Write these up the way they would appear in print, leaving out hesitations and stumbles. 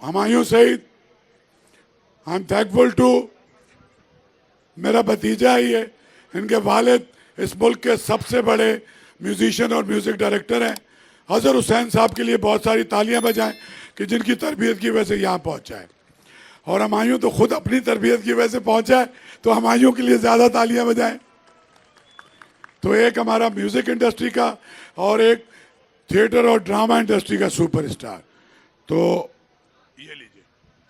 Humayun Saeed, I am thankful to, मेरा भतीजा ही है, इनके वालिद इस मुल्क के सबसे बड़े म्यूजिशियन और म्यूजिक डायरेक्टर हैं। अजहर हुसैन साहब के लिए बहुत सारी तालियां बजाएं कि जिनकी तरबियत की वजह से यहाँ पहुँचा है, और हुमायूं तो खुद अपनी तरबियत की वजह से पहुँचा है, तो हुमायूं के लिए ज़्यादा तालियां बजाएं। तो एक हमारा म्यूजिक इंडस्ट्री का और एक थिएटर और ड्रामा इंडस्ट्री का सुपरस्टार। तो ये लीजिए।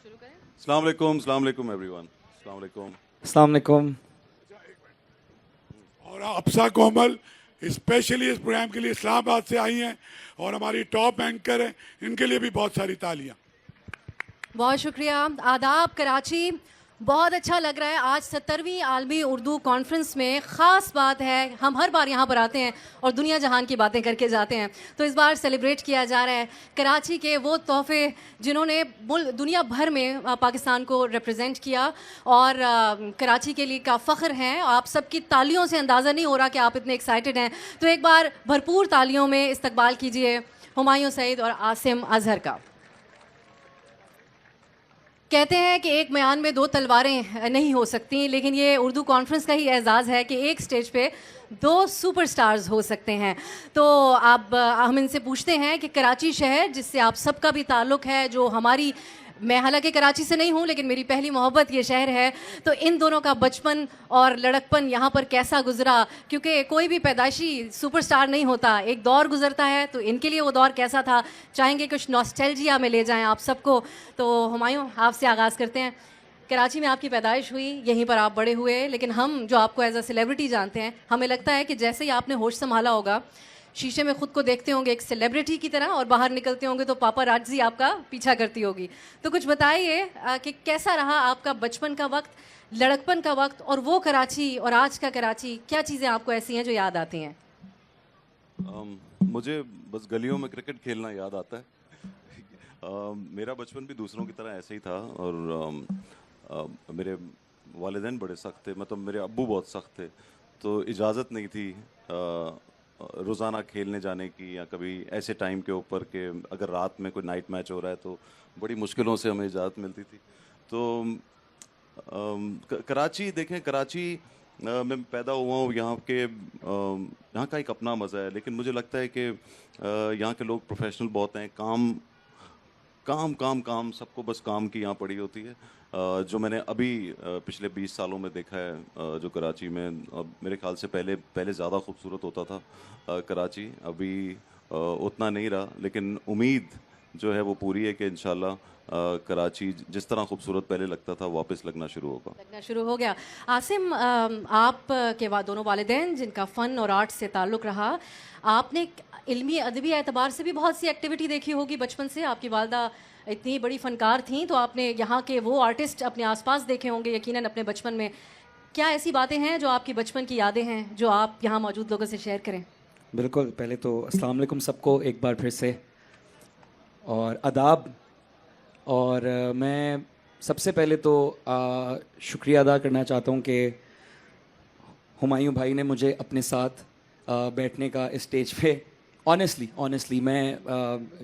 अस्सलाम वालेकुम एवरीवन। अस्सलाम वालेकुम। अस्सलाम वालेकुम। और अप्सा कोमल स्पेशली इस प्रोग्राम के लिए इस्लामाबाद से आई हैं और हमारी टॉप एंकर हैं, इनके लिए भी बहुत सारी तालियां। बहुत शुक्रिया। आदाब कराची। बहुत अच्छा लग रहा है। आज 70वीं आलमी उर्दू कॉन्फ्रेंस में ख़ास बात है, हम हर बार यहाँ पर आते हैं और दुनिया जहान की बातें करके जाते हैं, तो इस बार सेलिब्रेट किया जा रहा है कराची के वो तोहफे जिन्होंने दुनिया भर में पाकिस्तान को रिप्रेजेंट किया, और कराची के लिए का फ़ख्र हैं। आप सबकी तालियों से अंदाज़ा नहीं हो रहा कि आप इतने एक्साइटेड हैं, तो एक बार भरपूर तालियों में इस्तकबाल कीजिए हुमायूं सईद और आसिम अजहर का। कहते हैं कि एक म्यान में दो तलवारें नहीं हो सकती, लेकिन ये उर्दू कॉन्फ्रेंस का ही एजाज़ है कि एक स्टेज पे दो सुपरस्टार्स हो सकते हैं। तो अब हम इनसे पूछते हैं कि कराची शहर जिससे आप सबका भी ताल्लुक़ है, जो हमारी, मैं हालांकि कराची से नहीं हूँ लेकिन मेरी पहली मोहब्बत ये शहर है, तो इन दोनों का बचपन और लड़कपन यहाँ पर कैसा गुजरा, क्योंकि कोई भी पैदाइशी सुपरस्टार नहीं होता, एक दौर गुजरता है, तो इनके लिए वो दौर कैसा था, चाहेंगे कुछ नॉस्टैल्जिया में ले जाएं आप सबको। तो हुमायूं, आपसे आगाज़ करते हैं। कराची में आपकी पैदाइश हुई, यहीं पर आप बड़े हुए, लेकिन हम जो आपको एज अ सेलिब्रिटी जानते हैं, हमें लगता है कि जैसे ही आपने होश संभाला होगा, शीशे में खुद को देखते होंगे एक सेलिब्रिटी की तरह, और बाहर निकलते होंगे तो पापाराज़ी आपका पीछा करती होगी। तो कुछ बताइए कि कैसा रहा आपका बचपन का वक्त, लड़कपन का वक्त, और वो कराची और आज का कराची, क्या चीज़ें आपको ऐसी हैं जो याद आती हैं? मुझे बस गलियों में क्रिकेट खेलना याद आता है। मेरा बचपन भी दूसरों की तरह ऐसे ही था, और मेरे वालिदैन बड़े सख्त थे, मतलब मेरे अब्बू बहुत सख्त थे, तो इजाज़त नहीं थी रोज़ाना खेलने जाने की, या कभी ऐसे टाइम के ऊपर कि अगर रात में कोई नाइट मैच हो रहा है तो बड़ी मुश्किलों से हमें इजाज़त मिलती थी। तो कराची देखें, कराची मैं पैदा हुआ हूँ, यहाँ का एक अपना मज़ा है, लेकिन मुझे लगता है कि यहाँ के लोग प्रोफेशनल बहुत हैं, काम काम काम काम, सबको बस काम की यहाँ पड़ी होती है। जो मैंने अभी पिछले 20 सालों में देखा है, जो कराची में मेरे ख्याल से पहले ज़्यादा खूबसूरत होता था कराची, अभी उतना नहीं रहा, लेकिन उम्मीद जो है वो पूरी है कि इंशाल्लाह कराची जिस तरह खूबसूरत पहले लगता था वापस लगना शुरू हो गया। आसिम, आप के दोनों वालिदैन जिनका फ़न और आर्ट से ताल्लुक़ रहा, आपने इल्मी अदबी एतबार से भी बहुत सी एक्टिविटी देखी होगी बचपन से। आपकी वालदा इतनी बड़ी फ़नकार थीं, तो आपने यहाँ के वो आर्टिस्ट अपने आसपास देखे होंगे यकीनन अपने बचपन में। क्या ऐसी बातें हैं जो आपकी बचपन की यादें हैं जो आप यहाँ मौजूद लोगों से शेयर करें? बिल्कुल। पहले तो अस्सलाम वालेकुम सबको एक बार फिर से, और आदाब। और मैं सबसे पहले तो शुक्रिया अदा करना चाहता हूँ कि हुमायूं भाई ने मुझे अपने साथ बैठने का इस स्टेज पे, ऑनेस्टली मैं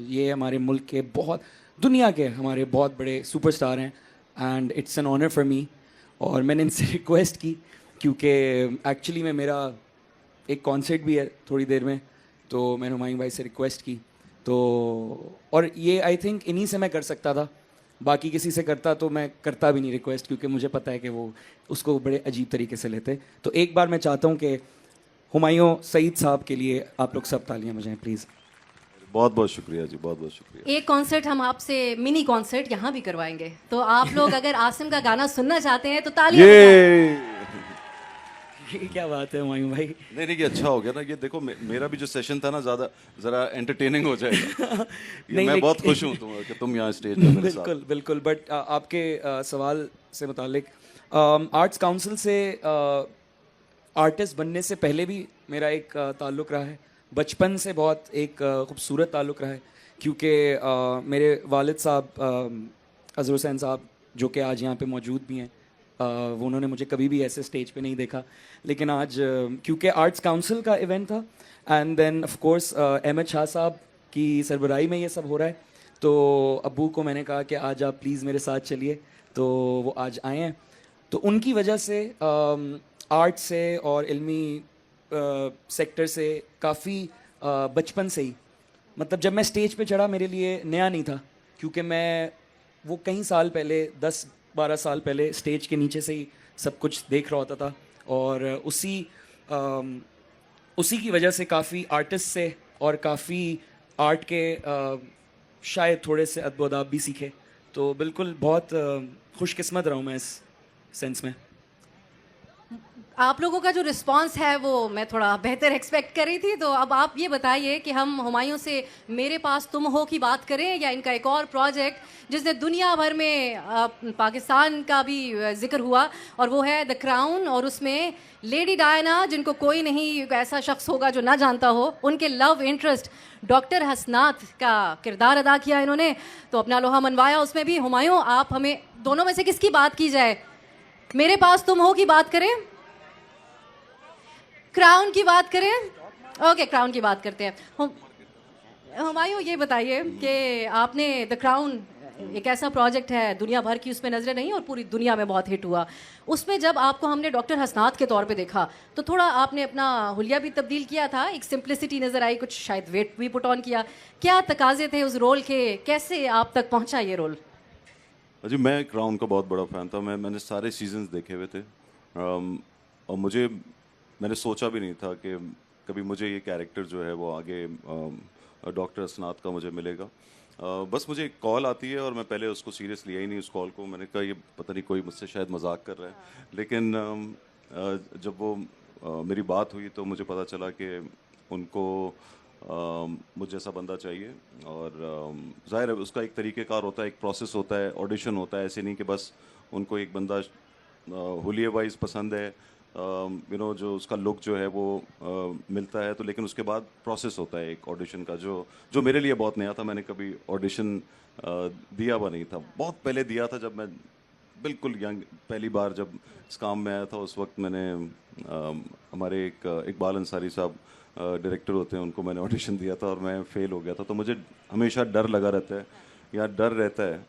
ये हमारे मुल्क के बहुत, दुनिया के हमारे बहुत बड़े सुपरस्टार हैं, and it's an honour for me. और मैंने इनसे रिक्वेस्ट की, क्योंकि एक्चुअली में मेरा एक कॉन्सर्ट भी है थोड़ी देर में, तो मैंने हुमायूं भाई से रिक्वेस्ट की, तो और ये आई थिंक इन्हीं से मैं कर सकता था, बाकी किसी से करता तो मैं करता भी नहीं रिक्वेस्ट, क्योंकि मुझे पता है कि वो उसको बड़े अजीब तरीके से लेते। तो एक बार मैं चाहता हूँ कि हुमायूं सईद साहब के लिए आप लोग सब तालियां बजाएं प्लीज़। बहुत बहुत शुक्रिया जी, बहुत बहुत शुक्रिया। एक कॉन्सर्ट हम आपसे, मिनी कॉन्सर्ट यहाँ भी करवाएंगे, तो आप लोग अगर आसिम का गाना सुनना चाहते हैं तो तालियां बजाएं। ये क्या बात है हुमायूं भाई? नहीं, ये अच्छा हो गया ना, ये देखो मेरा भी जो सेशन था ना ज़रा एंटरटेनिंग हो जाएगा। मैं बहुत खुश हूँ कि तुम यहाँ स्टेज पे मेरे साथ। बिल्कुल। बट आपके सवाल से मुतालिक, आर्ट्स काउंसिल से आर्टिस्ट बनने से पहले भी मेरा एक ताल्लुक़ रहा है, बचपन से बहुत एक खूबसूरत ताल्लुक़ रहा है, क्योंकि मेरे वालिद साहब अज़हर हुसैन साहब, जो कि आज यहाँ पे मौजूद भी हैं, वो उन्होंने मुझे कभी भी ऐसे स्टेज पे नहीं देखा, लेकिन आज क्योंकि आर्ट्स काउंसिल का इवेंट था, and then of course Ahmed Shah sahab की सरबराही में ये सब हो रहा है, तो अब्बू को मैंने कहा कि आज आप प्लीज़ मेरे साथ चलिए, तो वो आज आए हैं। तो उनकी वजह से आर्ट से और इल्मी सेक्टर से काफ़ी बचपन से ही, मतलब जब मैं स्टेज पे चढ़ा मेरे लिए नया नहीं था, क्योंकि मैं वो कई साल पहले 10-12 साल पहले स्टेज के नीचे से ही सब कुछ देख रहा होता था, और उसी की वजह से काफ़ी आर्टिस्ट से और काफ़ी आर्ट के शायद थोड़े से अदब भी सीखे। तो बिल्कुल बहुत खुशकिस्मत रहा हूँ मैं इस सेंस में। आप लोगों का जो रिस्पांस है वो मैं थोड़ा बेहतर एक्सपेक्ट कर रही थी। तो अब आप ये बताइए कि हम हुमायूं से मेरे पास तुम हो की बात करें, या इनका एक और प्रोजेक्ट जिसने दुनिया भर में पाकिस्तान का भी जिक्र हुआ, और वो है द क्राउन, और उसमें लेडी डायना, जिनको कोई नहीं ऐसा शख्स होगा जो ना जानता हो, उनके लव इंटरेस्ट डॉक्टर हसनात का किरदार अदा किया इन्होंने। तो अपना लोहा मनवाया उसमें भी। हुमायूं, आप हमें दोनों में से किसकी बात की जाए? मेरे पास तुम हो की बात करें, क्राउन की बात करें? ओके, क्राउन की बात करते हैं। हुमायूं, ये बताइए कि आपने द क्राउन एक ऐसा प्रोजेक्ट है, दुनिया भर की उसमें नजरें नहीं और पूरी दुनिया में बहुत हिट हुआ। उसमें जब आपको हमने डॉक्टर हसनात के तौर पे देखा तो थोड़ा आपने अपना हुलिया भी तब्दील किया था, एक सिंप्लिसिटी नजर आई, कुछ शायद वेट भी पुट ऑन किया। क्या तकाजे थे उस रोल के? कैसे आप तक पहुंचा ये रोल? जी, मैं क्राउन का बहुत बड़ा फ़ैन था। मैंने सारे सीजन्स देखे हुए थे, और मैंने सोचा भी नहीं था कि कभी मुझे ये कैरेक्टर जो है वो आगे डॉक्टर हसनात का मुझे मिलेगा। बस मुझे एक कॉल आती है और मैं पहले उसको सीरियस लिया ही नहीं उस कॉल को। मैंने कहा ये पता नहीं कोई मुझसे शायद मजाक कर रहा है, लेकिन जब वो मेरी बात हुई तो मुझे पता चला कि उनको मुझ जैसा बंदा चाहिए। और ज़ाहिर है उसका एक तरीक़ेकार होता है, एक प्रोसेस होता है, ऑडिशन होता है। ऐसे नहीं कि बस उनको एक बंदा हुलिये वाइज पसंद है, जो उसका लुक जो है वो मिलता है, तो लेकिन उसके बाद प्रोसेस होता है एक ऑडिशन का, जो मेरे लिए बहुत नया था। मैंने कभी ऑडिशन दिया हुआ नहीं था। बहुत पहले दिया था जब मैं बिल्कुल यंग, पहली बार जब इस काम में आया था। उस वक्त मैंने हमारे एक इकबाल अंसारी साहब डायरेक्टर होते हैं, उनको मैंने ऑडिशन दिया था और मैं फेल हो गया था। तो मुझे हमेशा डर लगा रहता है, या डर रहता है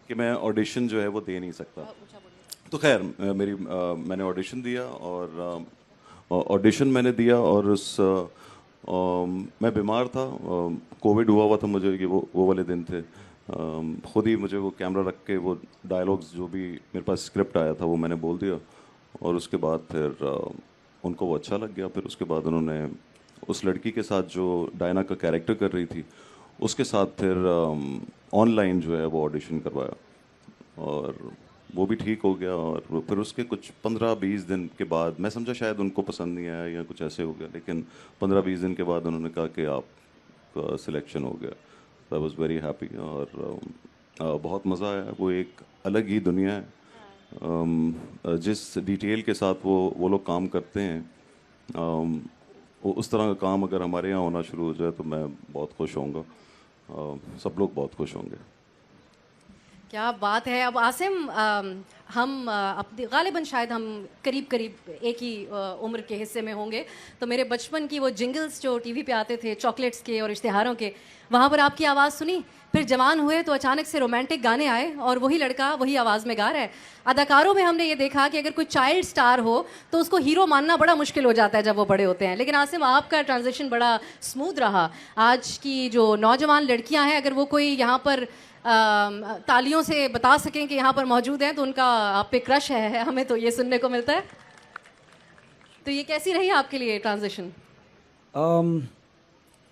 कि मैं ऑडिशन जो है वो दे नहीं सकता। तो खैर मैंने ऑडिशन दिया, और ऑडिशन मैंने दिया, और मैं बीमार था, कोविड हुआ था मुझे। ये वो वाले दिन थे। खुद ही मुझे वो कैमरा रख के वो डायलॉग्स जो भी मेरे पास स्क्रिप्ट आया था वो मैंने बोल दिया, और उसके बाद फिर उनको वो अच्छा लग गया। फिर उसके बाद उन्होंने उस लड़की के साथ जो डायना का कैरेक्टर कर रही थी उसके साथ फिर ऑनलाइन जो है वो ऑडिशन करवाया, और वो भी ठीक हो गया। और फिर उसके कुछ 15-20 दिन के बाद मैं समझा शायद उनको पसंद नहीं आया या कुछ ऐसे हो गया, लेकिन 15-20 दिन के बाद उन्होंने कहा कि आपका सिलेक्शन हो गया। आई वॉज वेरी हैप्पी, और बहुत मज़ा आया। वो एक अलग ही दुनिया है। जिस डिटेल के साथ वो लोग काम करते हैं, वो उस तरह का काम अगर हमारे यहाँ होना शुरू हो जाए तो मैं बहुत खुश होऊंगा, सब लोग बहुत खुश होंगे। क्या बात है। अब आसिम, हम अपनी गालिबन शायद हम करीब करीब एक ही उम्र के हिस्से में होंगे, तो मेरे बचपन की वो जिंगल्स जो टीवी पे आते थे चॉकलेट्स के और इश्तिहारों के, वहाँ पर आपकी आवाज़ सुनी। फिर जवान हुए तो अचानक से रोमांटिक गाने आए और वही लड़का वही आवाज़ में गा रहा है। अदाकारों में हमने ये देखा कि अगर कोई चाइल्ड स्टार हो तो उसको हीरो मानना बड़ा मुश्किल हो जाता है जब वो बड़े होते हैं, लेकिन आसिम आपका ट्रांजिशन बड़ा स्मूथ रहा। आज की जो नौजवान लड़कियां हैं, अगर वो कोई यहाँ पर तालियों से बता सकें कि यहाँ पर मौजूद हैं तो उनका आप पे क्रश है, हमें तो ये सुनने को मिलता है। तो ये कैसी रही आपके लिए ट्रांजिशन?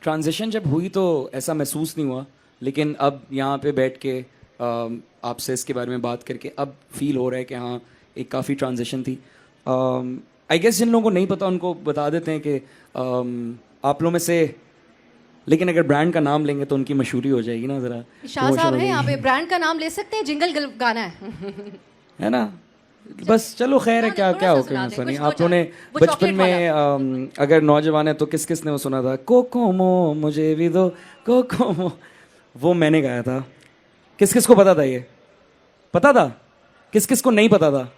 ट्रांजिशन जब हुई तो ऐसा महसूस नहीं हुआ, लेकिन अब यहाँ पे बैठ के आपसे इसके बारे में बात करके अब फील हो रहा है कि हाँ एक काफ़ी ट्रांजिशन थी। आई गेस जिन लोगों को नहीं पता उनको बता देते हैं कि आप लोगों में से, लेकिन अगर ब्रांड का नाम लेंगे तो उनकी मशहूरी हो जाएगी ना ज़रा। शाह साहब हैं यहाँ पे, ब्रांड का नाम ले सकते हैं, जिंगल गाना है ना। बस चलो खैर है, क्या क्या हो गया सुनिए। आप लोगों ने बचपन में अगर नौजवान है तो किस किस ने वो सुना था, कोकोमो मुझे भी दो कोकोमो, वो मैंने गाया था। किस किस को पता था? ये पता था? किस किस को नहीं पता था?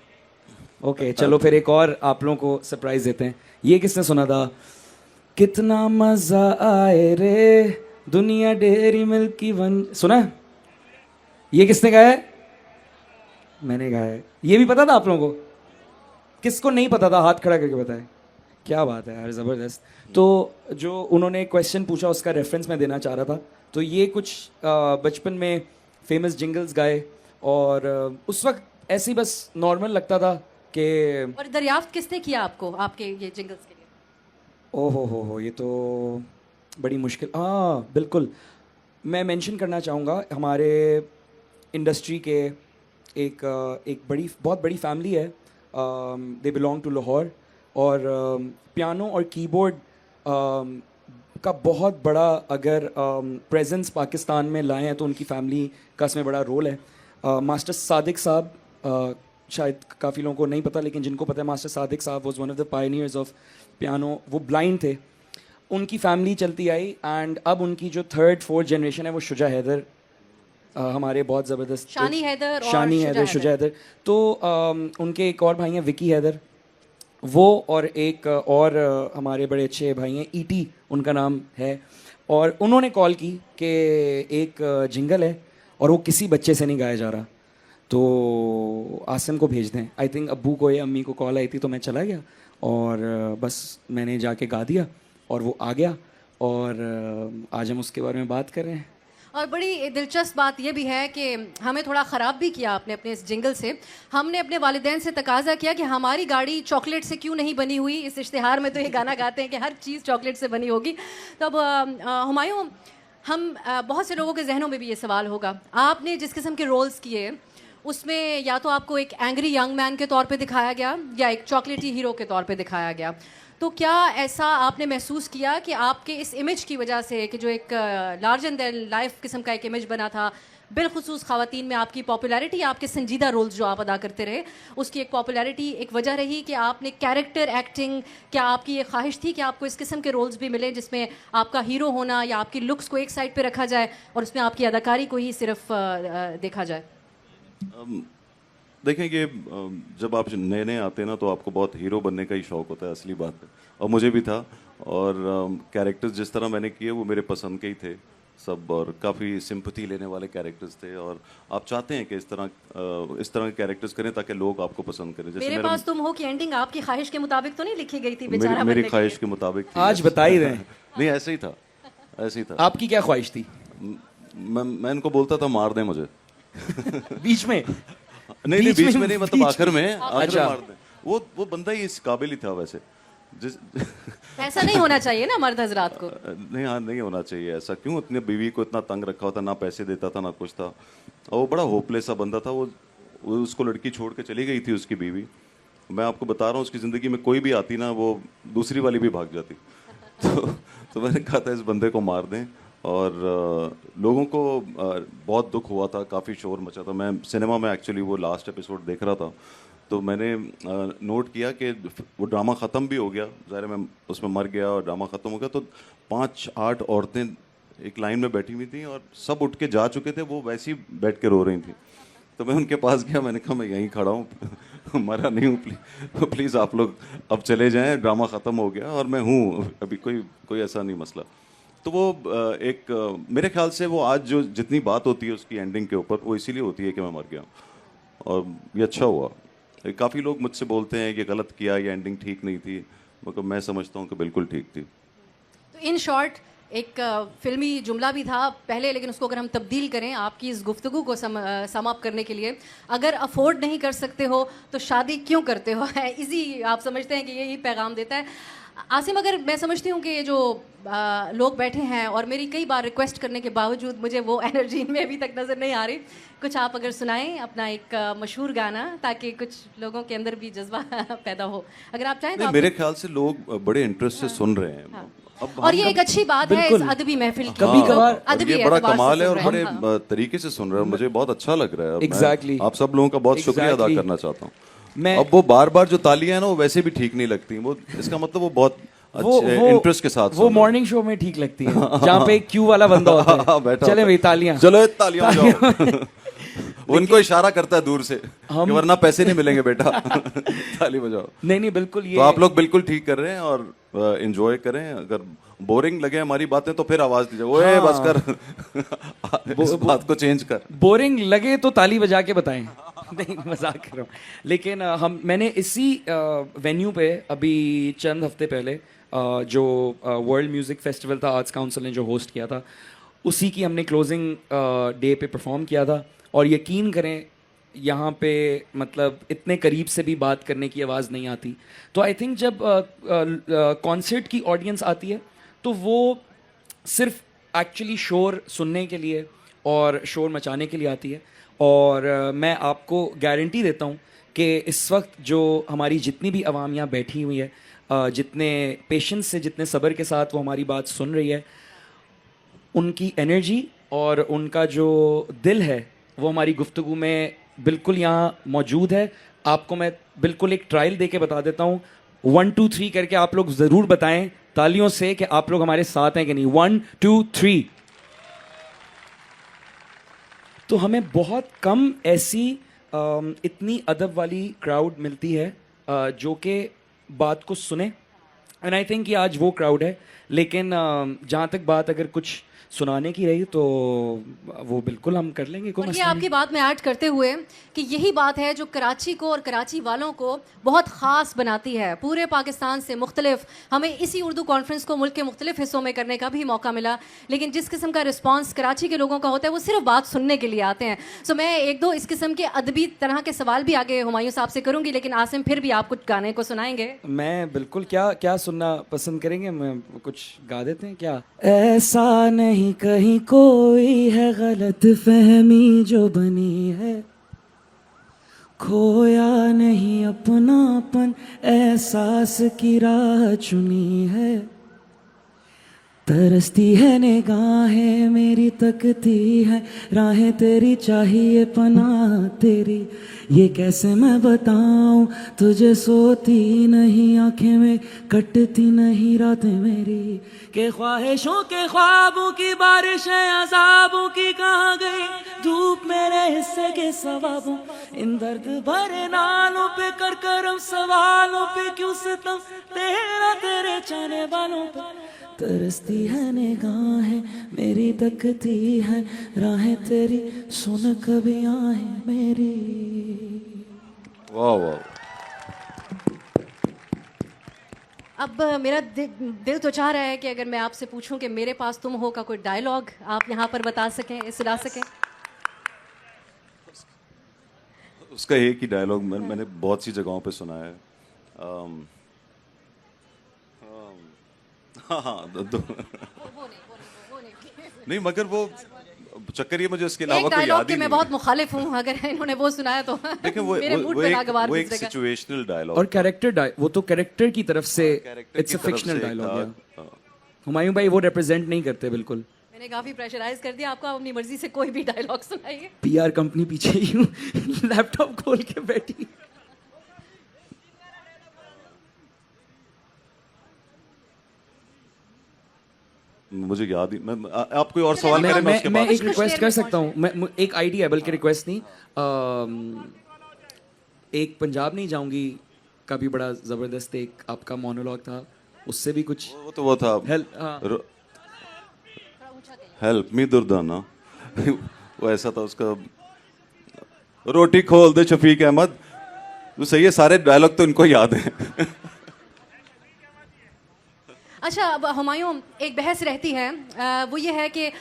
ओके चलो फिर एक और आप लोगों को सरप्राइज देते हैं। ये किसने सुना था? कितना मजा आए रे दुनिया डेयरी मिल्क की वन, सुना? ये किसने गाया है? मैंने गाया है। ये भी पता था आप लोगों को? किसको नहीं पता था? हाथ खड़ा करके बताए। क्या बात है यार, ज़बरदस्त। तो जो उन्होंने क्वेश्चन पूछा उसका रेफरेंस मैं देना चाह रहा था। तो ये कुछ बचपन में फेमस जिंगल्स गाए और उस वक्त ऐसे ही बस नॉर्मल लगता था कि और दरियाफ्त किसने किया आपको आपके ये जिंगल्स के लिए? ओ हो, ये तो बड़ी मुश्किल। हाँ बिल्कुल, मैं मेंशन करना चाहूँगा हमारे इंडस्ट्री के एक बहुत बड़ी फैमिली है। दे बिलोंग टू लाहौर और पियानो और कीबोर्ड का बहुत बड़ा अगर प्रेजेंस पाकिस्तान में लाए हैं तो उनकी फैमिली का इसमें बड़ा रोल है। मास्टर सादिक साहब, शायद काफ़ी लोगों को नहीं पता लेकिन जिनको पता है, मास्टर सादिक साहब was one of the pioneers of piano. वो ब्लाइंड थे, उनकी फैमिली चलती आई एंड अब उनकी जो 3rd 4th जनरेशन है वो शुजा हैदर, हमारे बहुत ज़बरदस्त शानी हैदर और शानी हैदर, शुजा हैदर। तो उनके एक और भाई हैं विकी हैदर, वो और एक और हमारे बड़े अच्छे भाई हैं ईटी उनका नाम है। और उन्होंने कॉल की कि एक जिंगल है और वो किसी बच्चे से नहीं गाया जा रहा, तो आसिम को भेज दें। आई थिंक अब्बू को या अम्मी को कॉल आई थी तो मैं चला गया और बस मैंने जाके गा दिया और वो आ गया और आज हम उसके बारे में बात कर रहे हैं। और बड़ी दिलचस्प बात यह भी है कि हमें थोड़ा ख़राब भी किया आपने अपने इस जिंगल से। हमने अपने वालिदैन से तकाजा किया कि हमारी गाड़ी चॉकलेट से क्यों नहीं बनी हुई। इस इश्तिहार में तो ये गाना गाते हैं कि हर चीज़ चॉकलेट से बनी होगी। तो अब हुमायूं, हम बहुत से लोगों के जहनों में भी ये सवाल होगा, आपने जिस किस्म के रोल्स किए उसमें या तो आपको एक एंग्री यंग मैन के तौर पे दिखाया गया या एक चॉकलेटी हीरो के तौर पे दिखाया गया। तो क्या ऐसा आपने महसूस किया कि आपके इस इमेज की वजह से कि जो एक लार्जर देन लाइफ किस्म का एक इमेज बना था, बिलखुसूस ख़वातीन में आपकी पॉपुलैरिटी, आपके संजीदा रोल्स जो आप अदा करते रहे उसकी एक पॉपुलैरिटी एक वजह रही कि आपने कैरेक्टर एक्टिंग, क्या आपकी ये ख्वाहिश थी कि आपको इस किस्म के रोल्स भी मिले जिसमें आपका हीरो होना या आपकी लुक्स को एक साइड पे रखा जाए और उसमें आपकी अदाकारी को ही सिर्फ देखा जाए? देखें कि जब आप नए नए आते हैं ना तो आपको बहुत हीरो बनने का ही शौक होता है, असली बात है, और मुझे भी था। और कैरेक्टर्स जिस तरह मैंने किए वो मेरे पसंद के ही थे सब, और काफ़ी सिंपैथी लेने वाले कैरेक्टर्स थे। और आप चाहते हैं कि इस तरह के कैरेक्टर्स करें ताकि लोग आपको पसंद करें। जैसे मेरे पास तुम हो कि एंडिंग आपकी ख्वाहिश के मुताबिक तो नहीं लिखी गई थी बेचारा मेरी बनने के ख्वाहिश लिए? के मुताबिक थी। आज बता ही रहे हैं। नहीं, ऐसे ही था, ऐसे ही था। आपकी क्या ख्वाहिश थी? मैं इनको बोलता था मार दें मुझे बीच में? नहीं, बीच में नहीं, मतलब आखिर में अच्छा। मार दें। वो बंदा ही इस काबिल ही था वैसे। ऐसा नहीं होना चाहिए ना मर्द हजरात को। नहीं, हाँ, नहीं होना चाहिए ऐसा। क्यों अपनी बीवी को इतना तंग रखा होता, ना पैसे देता था ना कुछ था, और वो बड़ा होपलेस सा बंदा था। वो उसको लड़की छोड़ के चली गई थी उसकी बीवी। मैं आपको बता रहा हूँ, उसकी ज़िंदगी में कोई भी आती ना वो दूसरी वाली भी भाग जाती। तो मैंने कहा था इस बंदे को मार दें। और लोगों को बहुत दुख हुआ था, काफ़ी शोर मचा था। मैं सिनेमा में एक्चुअली वो लास्ट एपिसोड देख रहा था तो मैंने नोट किया कि वो ड्रामा ख़त्म भी हो गया, ज़ाहिर है मैं उसमें मर गया और ड्रामा ख़त्म हो गया, तो 5-8 औरतें एक लाइन में बैठी हुई थी और सब उठ के जा चुके थे, वो वैसे ही बैठ के रो रही थी। तो मैं उनके पास गया, मैंने कहा मैं यहीं खड़ा हूँ, मरा नहीं हूँ, प्लीज़ आप लोग अब चले जाएं, ड्रामा ख़त्म हो गया और मैं हूँ अभी, कोई ऐसा नहीं मसला। तो वो मेरे ख्याल से वो आज जो जितनी बात होती है उसकी एंडिंग के ऊपर, वो इसीलिए होती है कि मैं मर गया, और ये अच्छा हुआ। काफ़ी लोग मुझसे बोलते हैं कि गलत किया, ये एंडिंग ठीक नहीं थी, मगर मैं समझता हूँ कि बिल्कुल ठीक थी। तो इन शॉर्ट एक फिल्मी जुमला भी था पहले, लेकिन उसको अगर हम तब्दील करें आपकी इस गुफ्तगू को सम अप करने के लिए, अगर अफोर्ड नहीं कर सकते हो तो शादी क्यों करते हो, है इजी। आप समझते हैं कि यही पैगाम देता है। आसिम, अगर मैं समझती हूँ कि ये जो लोग बैठे हैं और मेरी कई बार रिक्वेस्ट करने के बावजूद मुझे वो एनर्जी इनमें अभी तक नज़र नहीं आ रही, कुछ आप अगर सुनाएं अपना एक मशहूर गाना ताकि कुछ लोगों के अंदर भी जज्बा पैदा हो, अगर आप चाहें तो आप... मेरे ख्याल से लोग बड़े इंटरेस्ट से सुन रहे हैं। अब और ये एक अच्छी बात है इस अदबी महफिल की। कभी कभार ये बड़ा कमाल है और बड़े तरीके से सुन रहे हैं, मुझे बहुत अच्छा लग रहा है। Exactly. आप सब लोगों का बहुत शुक्रिया अदा करना चाहता हूँ। मैं अब वो बार जो तालियां हैं ना वो वैसे भी ठीक नहीं लगती, वो इसका मतलब वो बहुत अच्छे इंटरेस्ट के साथ वो मॉर्निंग शो में ठीक लगती है जहाँ पे क्यू वाला बंदा होता है। चले भाई तालियां, चलो तालियां बजाओ। वो इनको इशारा करता है दूर से कि वरना पैसे नहीं मिलेंगे बेटा। ताली बजाओ। नहीं बिल्कुल ये तो आप लोग बिल्कुल ठीक कर रहे हैं और एंजॉय करें। अगर बोरिंग लगे हमारी बातें तो फिर आवाज दीजिए, ओए हाँ। बस कर। इस बात को चेंज कर। बोरिंग लगे तो ताली बजा के बताएं। नहीं मजाक कर रहा हूँ। लेकिन मैंने इसी वेन्यू पे अभी चंद हफ्ते पहले जो वर्ल्ड म्यूजिक फेस्टिवल था, आर्ट्स काउंसिल ने जो होस्ट किया था, उसी की हमने क्लोजिंग डे पे परफॉर्म किया था। और यकीन करें यहाँ पे मतलब इतने करीब से भी बात करने की आवाज़ नहीं आती। तो आई थिंक जब कॉन्सर्ट की ऑडियंस आती है तो वो सिर्फ एक्चुअली शोर सुनने के लिए और शोर मचाने के लिए आती है। और मैं आपको गारंटी देता हूँ कि इस वक्त जो हमारी जितनी भी आवाम यहाँ बैठी हुई है, जितने पेशेंस से, जितने सब्र के साथ वो हमारी बात सुन रही है, उनकी एनर्जी और उनका जो दिल है वो हमारी गुफ्तगू में बिल्कुल यहाँ मौजूद है। आपको मैं बिल्कुल एक ट्रायल दे के बता देता हूँ। 1 2 3 करके आप लोग ज़रूर बताएं तालियों से कि आप लोग हमारे साथ हैं कि नहीं। 1 2 3। तो हमें बहुत कम ऐसी इतनी अदब वाली क्राउड मिलती है जो कि बात को सुने। एंड आई थिंक ये आज वो क्राउड है। लेकिन जहाँ तक बात अगर कुछ सुनाने की रही तो वो बिल्कुल हम कर लेंगे, कोई और ये मसला नहीं। आपकी बात में ऐड करते हुए कि यही बात है जो कराची को और कराची वालों को बहुत ख़ास बनाती है। पूरे पाकिस्तान से मुख्तलिफ हमें इसी उर्दू कॉन्फ्रेंस को मुल्क के मुख्तलिफ हिस्सों में करने का भी मौका मिला, लेकिन जिस किस्म का रिस्पांस कराची के लोगों का होता है वो सिर्फ बात सुनने के लिए आते हैं। सो मैं एक दो इस किस्म के अदबी तरह के सवाल भी आगे हुमायूं साहब से करूँगी, लेकिन आसिम फिर भी आप कुछ गाने को सुनाएंगे। मैं बिल्कुल क्या सुनना पसंद करेंगे? मैं कुछ गा देते हैं क्या? ऐसा नहीं कहीं कोई है गलत फहमी जो बनी है, खोया नहीं अपनापन एहसास की राह चुनी है, तरसती है निगाहें मेरी तकती है राहें तेरी, चाहिए पनाह तेरी, ये कैसे मैं बताऊं तुझे, सोती नहीं आंखें में कटती नहीं रातें मेरी, के ख्वाहिशों के ख्वाबों की बारिशें अज़ाबों की कहाँ गई, धूप मेरे हिस्से के सवाबों, इन दर्द भरे नालों पे कर करम सवालों पे क्यों सितम तेरा तेरे चाहने वालों पे, तरसती है निगाहें मेरी तकती है राहें तेरी, सुन कभी आहें मेरी। वाह वाह। अब मेरा दिल तो चाह रहा है कि अगर मैं आपसे पूछूं कि मेरे पास तुम हो का कोई डायलॉग आप यहाँ पर बता सकें, सुना सकें। उसका एक ही डायलॉग मैंने बहुत सी जगहों पे सुना है। हाँ नहीं, मगर वो चक्कर ये मुझे उसके अलावा एक कोई डायलॉग याद के ही मैं नहीं बहुत मुखालिफ हूँ, अगर इन्होंने वो सुनाया तो देखिए मेरे मूड पे नागवार वो एक गुजरेगा। सिचुएशनल डायलॉग और कैरेक्टर वो तो कैरेक्टर की तरफ से character इट्स की अ तरफ फिक्शनल से डायलॉग है। था। हुमायूं भाई वो रिप्रेजेंट नहीं करते बिल्कुल। मैंने काफी प्रेशराइज कर दिया आपको, अपनी मर्जी से कोई भी डायलॉग सुनाइए। पीआर कंपनी पीछे ही हूँ लैपटॉप खोल के बैठी। मुझे याद ही आप कोई और सवाल करें मैं उसके मैं बाद एक रिक्वेस्ट कर सकता हूँ। मैं एक आइडिया है, बल्कि रिक्वेस्ट नहीं, एक पंजाब नहीं जाऊंगी का भी बड़ा जबरदस्त एक आपका मोनोलॉग था, उससे भी कुछ वो था हेल्प हेल्प मी दुर्दाना वो ऐसा था उसका, रोटी खोल दे शफीक अहमद। वो सही है, सारे डायलॉग तो इनको याद हैं। अच्छा, अब हुमायूं एक बहस रहती है, वो ये है कि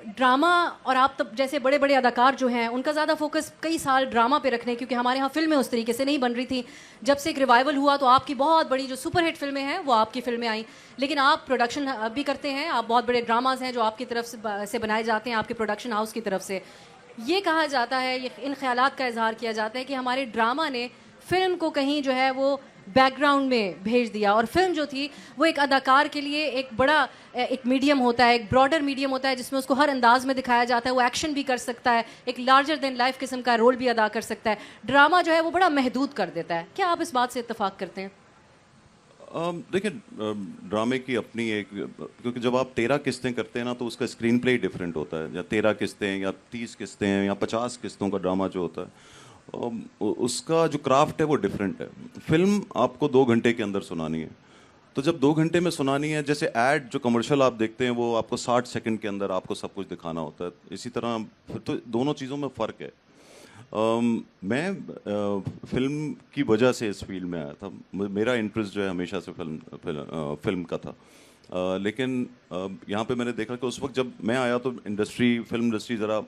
ड्रामा और आप तब जैसे बड़े बड़े अदाकार जो हैं उनका ज़्यादा फोकस कई साल ड्रामा पे रखने, क्योंकि हमारे यहाँ फिल्में उस तरीके से नहीं बन रही थी। जब से एक रिवाइवल हुआ तो आपकी बहुत बड़ी जो सुपरहिट फिल्में हैं वो आपकी फिल्में आई, लेकिन आप प्रोडक्शन भी करते हैं, आप बहुत बड़े ड्रामाज हैं जो आपकी तरफ से बनाए जाते हैं, आपके प्रोडक्शन हाउस की तरफ से। ये कहा जाता है, ये इन ख्यालात का इजहार किया जाता है कि हमारे ड्रामा ने फिल्म को कहीं जो है वो बैकग्राउंड में भेज दिया, और फिल्म जो थी वो एक अदाकार के लिए एक बड़ा एक मीडियम होता है, एक ब्रॉडर मीडियम होता है जिसमें उसको हर अंदाज में दिखाया जाता है, वो एक्शन भी कर सकता है, एक लार्जर देन लाइफ किस्म का रोल भी अदा कर सकता है। ड्रामा जो है वो बड़ा महदूद कर देता है। क्या आप इस बात से इत्तेफाक करते हैं? देखिए, ड्रामे की अपनी एक, क्योंकि जब आप 13 किस्तें करते हैं ना तो उसका स्क्रीन प्ले डिफरेंट होता है, या 13 किस्तें या 30 किस्तें या 50 किस्तों का ड्रामा जो होता है, उसका जो क्राफ्ट है वो डिफरेंट है। फिल्म आपको 2 घंटे के अंदर सुनानी है, तो जब 2 घंटे में सुनानी है, जैसे ऐड जो कमर्शियल आप देखते हैं वो आपको 60 सेकंड के अंदर आपको सब कुछ दिखाना होता है, इसी तरह तो दोनों चीज़ों में फ़र्क है। मैं फिल्म की वजह से इस फील्ड में आया था। मेरा इंटरेस्ट जो है हमेशा से फिल्म का था। लेकिन यहाँ पे मैंने देखा कि उस वक्त जब मैं आया तो फिल्म इंडस्ट्री ज़रा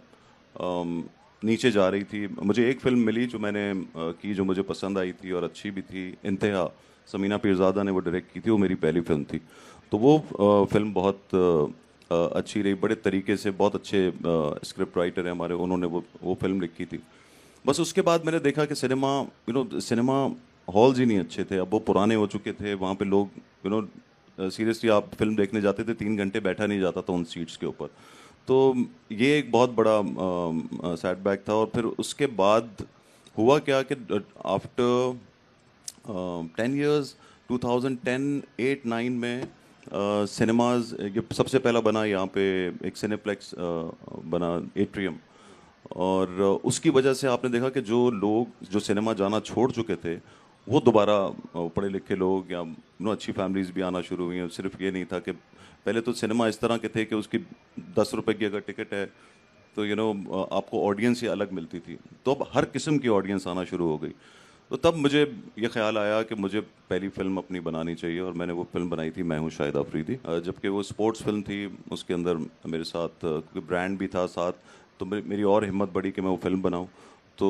नीचे जा रही थी। मुझे एक फिल्म मिली जो मैंने की, जो मुझे पसंद आई थी और अच्छी भी थी, इंतहा। समीना पीरज़ादा ने वो डायरेक्ट की थी, वो मेरी पहली फिल्म थी। तो वो फिल्म बहुत अच्छी रही, बड़े तरीके से, बहुत अच्छे स्क्रिप्ट राइटर हैं हमारे, उन्होंने वो फिल्म लिखी थी। बस उसके बाद मैंने देखा कि सिनेमा हॉल्स ही नहीं अच्छे थे, अब वो पुराने हो चुके थे। वहाँ पे लोग सीरियसली आप फिल्म देखने जाते थे, 3 घंटे बैठा नहीं जाता था उन सीट्स के ऊपर। तो ये एक बहुत बड़ा सेटबैक था। और फिर उसके बाद हुआ क्या कि आफ्टर 10 इयर्स, 2010-8-9 में सिनेमाज, ये सबसे पहला बना यहाँ पे एक सिनेप्लेक्स बना, एट्रियम। और उसकी वजह से आपने देखा कि जो लोग जो सिनेमा जाना छोड़ चुके थे वो दोबारा, पढ़े लिखे लोग या अच्छी फैमिलीज भी आना शुरू हुई हैं। सिर्फ ये नहीं था कि पहले तो सिनेमा इस तरह के थे कि उसकी 10 रुपए की अगर टिकट है तो आपको ऑडियंस ही अलग मिलती थी, तो अब हर किस्म की ऑडियंस आना शुरू हो गई। तो तब मुझे ये ख्याल आया कि मुझे पहली फिल्म अपनी बनानी चाहिए, और मैंने वो फिल्म बनाई थी मैं हूँ शाहिद आफरीदी। जबकि वो स्पोर्ट्स फिल्म थी, उसके अंदर मेरे साथ कोई ब्रांड भी था साथ, तो मेरी और हिम्मत बढ़ी कि मैं वो फिल्म बनाऊं। तो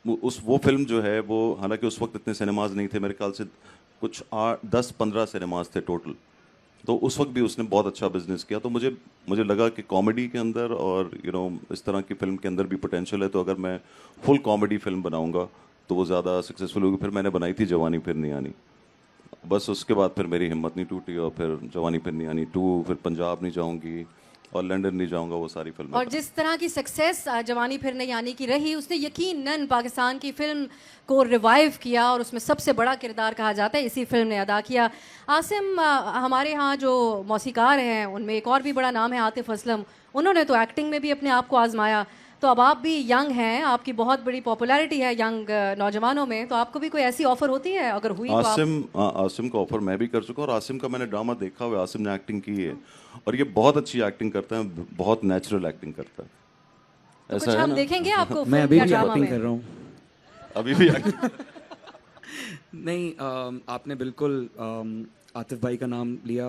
वो फिल्म जो है वो, हालांकि उस वक्त इतने सिनेमाज नहीं थे, मेरे ख्याल से कुछ 10-15 सिनेमाज थे टोटल, तो उस वक्त भी उसने बहुत अच्छा बिजनेस किया। तो मुझे लगा कि कॉमेडी के अंदर और इस तरह की फिल्म के अंदर भी पोटेंशियल है, तो अगर मैं फुल कॉमेडी फिल्म बनाऊंगा तो वो ज़्यादा सक्सेसफुल होगी। फिर मैंने बनाई थी जवानी फिर नहीं आनी। बस उसके बाद फिर मेरी हिम्मत नहीं टूटी, और फिर जवानी फिर नहीं आनी 2, फिर पंजाब नहीं जाऊंगी और लंदन नहीं जाऊंगा, वो सारी फिल्में। और जिस तरह की सक्सेस जवानी फिर नहीं आनी की रही, उसने यकीनन पाकिस्तान की फिल्म को रिवाइव किया, और उसमें सबसे बड़ा किरदार कहा जाता है इसी फिल्म ने अदा किया। आसिम, हमारे यहाँ जो मौसीकार हैं उनमें एक और भी बड़ा नाम है आतिफ असलम। उन्होंने तो एक्टिंग में भी अपने आप को आजमाया। तो अब आप भी यंग हैं, आपकी बहुत बड़ी पॉपुलैरिटी है यंग नौजवानों में, तो आपको भी कोई ऐसी ऑफर होती है? अगर हुई तो आसिम का ऑफर मैं भी कर चुका, और आसिम का मैंने ड्रामा देखा हुआ है, आसिम ने एक्टिंग की है और ये बहुत अच्छी एक्टिंग करता है, बहुत नेचुरल एक्टिंग करता है। तो ऐसा कुछ है हम ना? देखेंगे आपको मैं फिल्म अभी या भी ड्रामा एक्टिंग में? कर रहा हूँ। अभी भी नहीं, आपने बिल्कुल आतिफ भाई का नाम लिया।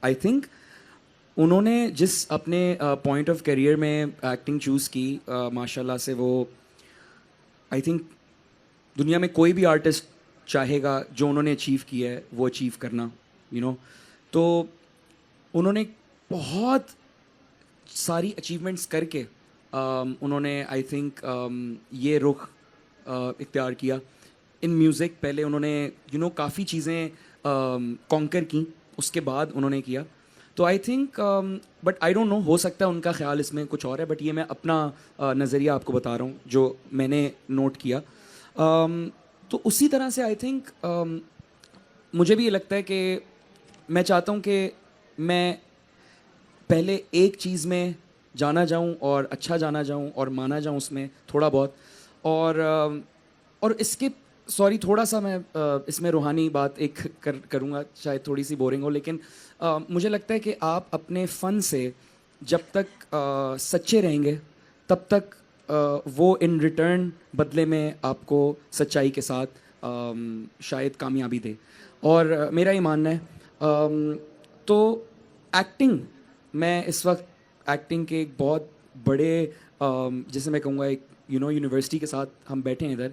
आई थिंक उन्होंने जिस अपने पॉइंट ऑफ करियर में एक्टिंग चूज़ की, माशाल्लाह से वो, आई थिंक दुनिया में कोई भी आर्टिस्ट चाहेगा जो उन्होंने अचीव किया है वो अचीव करना, तो उन्होंने बहुत सारी अचीवमेंट्स करके उन्होंने आई थिंक ये रुख इख्तियार किया इन म्यूज़िक। पहले उन्होंने काफ़ी चीज़ें कॉन्कर की, उसके बाद उन्होंने किया। तो I think, but I don't know, हो सकता है उनका ख्याल इसमें कुछ और है, बट ये मैं अपना नज़रिया आपको बता रहा हूँ जो मैंने नोट किया। तो उसी तरह से आई थिंक मुझे भी ये लगता है कि मैं चाहता हूँ कि मैं पहले एक चीज़ में जाना जाऊँ और अच्छा जाना जाऊँ और माना जाऊँ उसमें थोड़ा बहुत, और इसके सॉरी थोड़ा सा मैं इसमें रूहानी बात एक करूँगा, शायद थोड़ी सी बोरिंग हो, लेकिन मुझे लगता है कि आप अपने फ़न से जब तक सच्चे रहेंगे तब तक वो इन रिटर्न बदले में आपको सच्चाई के साथ शायद कामयाबी दे। और मेरा ये मानना है। तो एक्टिंग, मैं इस वक्त एक्टिंग के एक बहुत बड़े जैसे मैं कहूँगा एक यूनिवर्सिटी के साथ हम बैठे हैं इधर।